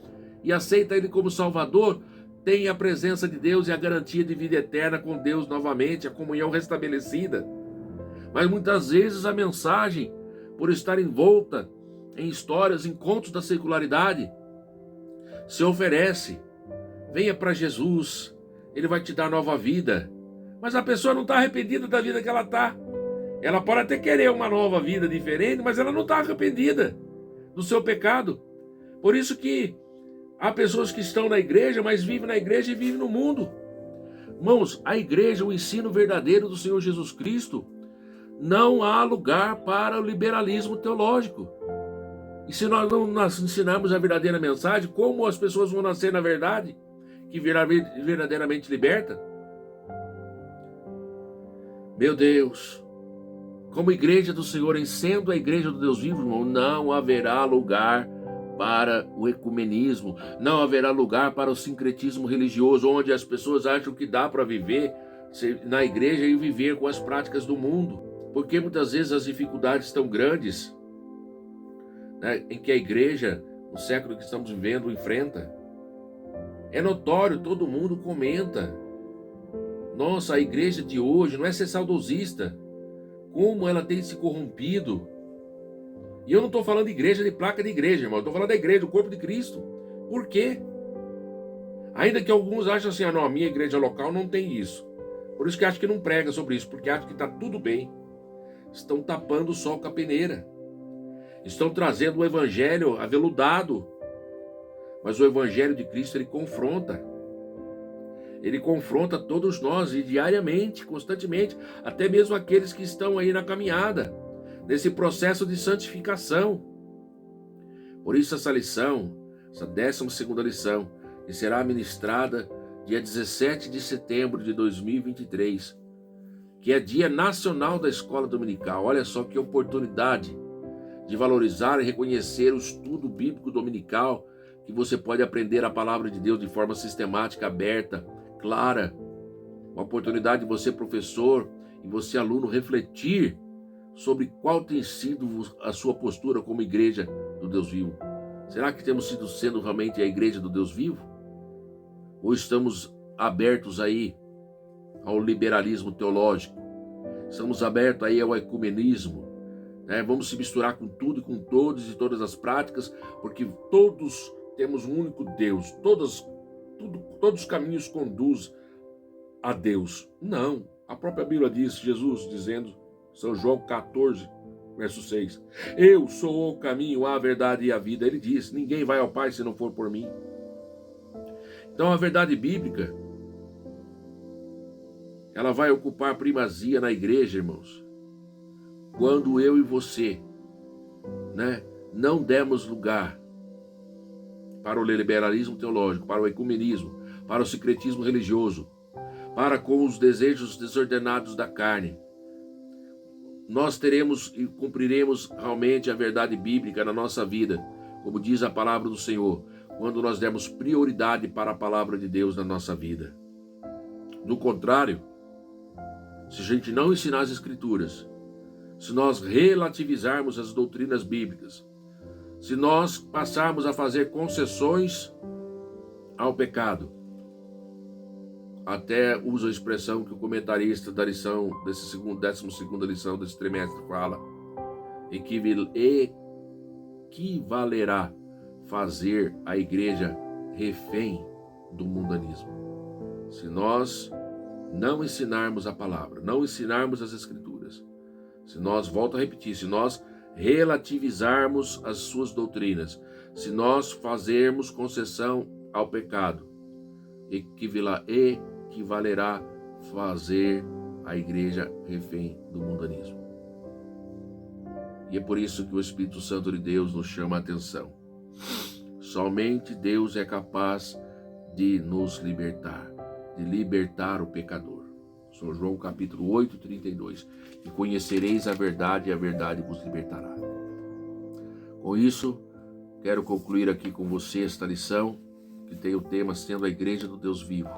e aceita ele como Salvador, tem a presença de Deus e a garantia de vida eterna com Deus novamente, a comunhão restabelecida. Mas muitas vezes a mensagem, por estar envolta em histórias, em contos da secularidade, se oferece: venha para Jesus, ele vai te dar nova vida. Mas a pessoa não está arrependida da vida que ela está. Ela pode até querer uma nova vida diferente, mas ela não está arrependida do seu pecado. Por isso que há pessoas que estão na igreja, mas vivem na igreja e vivem no mundo. Irmãos, a igreja, o ensino verdadeiro do Senhor Jesus Cristo, não há lugar para o liberalismo teológico. E se nós não ensinarmos a verdadeira mensagem, como as pessoas vão nascer na verdade, que virá verdadeiramente liberta? Meu Deus, como igreja do Senhor, em sendo a igreja do Deus vivo, irmão, não haverá lugar para o ecumenismo, não haverá lugar para o sincretismo religioso, onde as pessoas acham que dá para viver na igreja e viver com as práticas do mundo, porque muitas vezes as dificuldades tão grandes, né, em que a igreja, no século que estamos vivendo, enfrenta. É notório, todo mundo comenta: nossa, a igreja de hoje, não é ser saudosista, como ela tem se corrompido. E eu não estou falando de igreja, de placa de igreja, irmão. Eu estou falando da igreja, do corpo de Cristo. Por quê? Ainda que alguns acham assim: não, a minha igreja local não tem isso. Por isso que acho que não prega sobre isso, porque acham que está tudo bem. Estão tapando o sol com a peneira. Estão trazendo o evangelho aveludado. Mas o evangelho de Cristo, ele confronta. Ele confronta todos nós, e diariamente, constantemente, até mesmo aqueles que estão aí na caminhada, nesse processo de santificação. Por isso essa lição, essa 12ª lição, que será ministrada dia 17 de setembro de 2023, que é Dia Nacional da Escola Dominical. Olha só que oportunidade de valorizar e reconhecer o estudo bíblico dominical, que você pode aprender a palavra de Deus de forma sistemática, aberta, clara. Uma oportunidade de você, professor, e você, aluno, refletir sobre qual tem sido a sua postura como igreja do Deus vivo. Será que temos sido sendo realmente a igreja do Deus vivo? Ou estamos abertos aí ao liberalismo teológico? Estamos abertos aí ao ecumenismo? Vamos se misturar com tudo e com todos e todas as práticas, porque todos temos um único Deus. Todos os caminhos conduzem a Deus. Não. A própria Bíblia diz, Jesus dizendo, São João 14, verso 6, eu sou o caminho, a verdade e a vida. Ele diz: ninguém vai ao Pai se não for por mim. Então a verdade bíblica, ela vai ocupar primazia na igreja, irmãos, quando eu e você, não demos lugar para o liberalismo teológico, para o ecumenismo, para o secretismo religioso, para com os desejos desordenados da carne. Nós teremos e cumpriremos realmente a verdade bíblica na nossa vida, como diz a palavra do Senhor, quando nós dermos prioridade para a palavra de Deus na nossa vida. Do contrário, se a gente não ensinar as Escrituras, se nós relativizarmos as doutrinas bíblicas, se nós passarmos a fazer concessões ao pecado, até uso a expressão que o comentarista da lição, 12ª lição desse trimestre fala, equivalerá fazer a igreja refém do mundanismo. Se nós não ensinarmos a palavra, não ensinarmos as escrituras, se nós, volto a repetir, se nós relativizarmos as suas doutrinas, se nós fazermos concessão ao pecado, equivalerá fazer a igreja refém do mundanismo. E é por isso que o Espírito Santo de Deus nos chama a atenção. Somente Deus é capaz de nos libertar, de libertar o pecador. São João capítulo 8, 32. E conhecereis a verdade, e a verdade vos libertará. Com isso, quero concluir aqui com você esta lição, que tem o tema sendo a Igreja do Deus Vivo,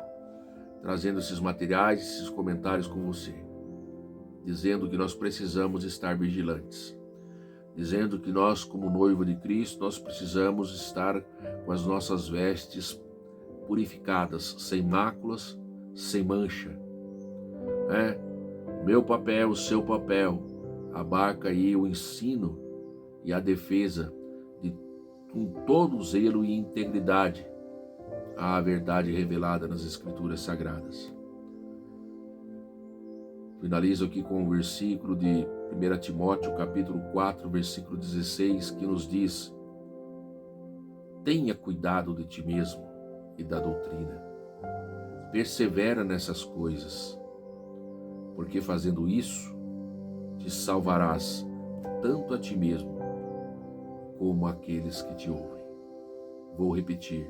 trazendo esses materiais, esses comentários com você, dizendo que nós precisamos estar vigilantes, dizendo que nós, como noivo de Cristo, nós precisamos estar com as nossas vestes purificadas, sem máculas, sem mancha. Meu papel, o seu papel, abarca aí o ensino e a defesa com todo zelo e integridade à verdade revelada nas Escrituras Sagradas. Finalizo aqui com o versículo de 1 Timóteo, capítulo 4, versículo 16, que nos diz: tenha cuidado de ti mesmo e da doutrina. Persevera nessas coisas, porque fazendo isso, te salvarás tanto a ti mesmo como aqueles que te ouvem. Vou repetir: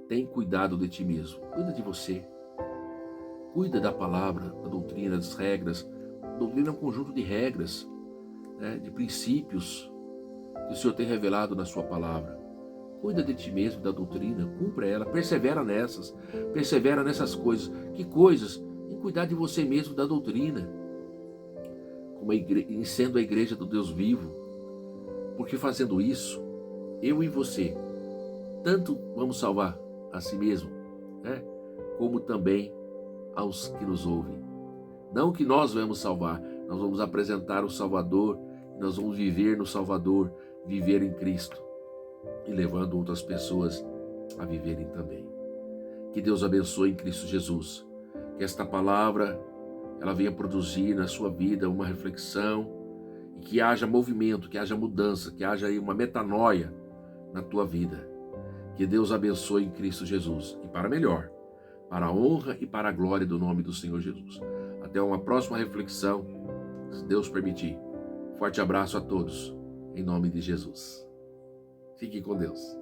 tem cuidado de ti mesmo, cuida de você, cuida da palavra, da doutrina, das regras. A doutrina é um conjunto de regras, de princípios que o Senhor tem revelado na sua palavra. Cuida de ti mesmo, da doutrina, cumpra ela, persevera nessas coisas. Que coisas? Em cuidar de você mesmo, da doutrina, em sendo a igreja do Deus vivo, porque fazendo isso, eu e você, tanto vamos salvar a si mesmo, como também aos que nos ouvem. Não que nós vamos salvar, nós vamos apresentar o Salvador, nós vamos viver no Salvador, viver em Cristo e levando outras pessoas a viverem também. Que Deus abençoe em Cristo Jesus, que esta palavra ela venha produzir na sua vida uma reflexão e que haja movimento, que haja mudança, que haja aí uma metanoia na tua vida. Que Deus abençoe em Cristo Jesus e para melhor, para a honra e para a glória do nome do Senhor Jesus. Até uma próxima reflexão, se Deus permitir. Forte abraço a todos, em nome de Jesus. Fique com Deus.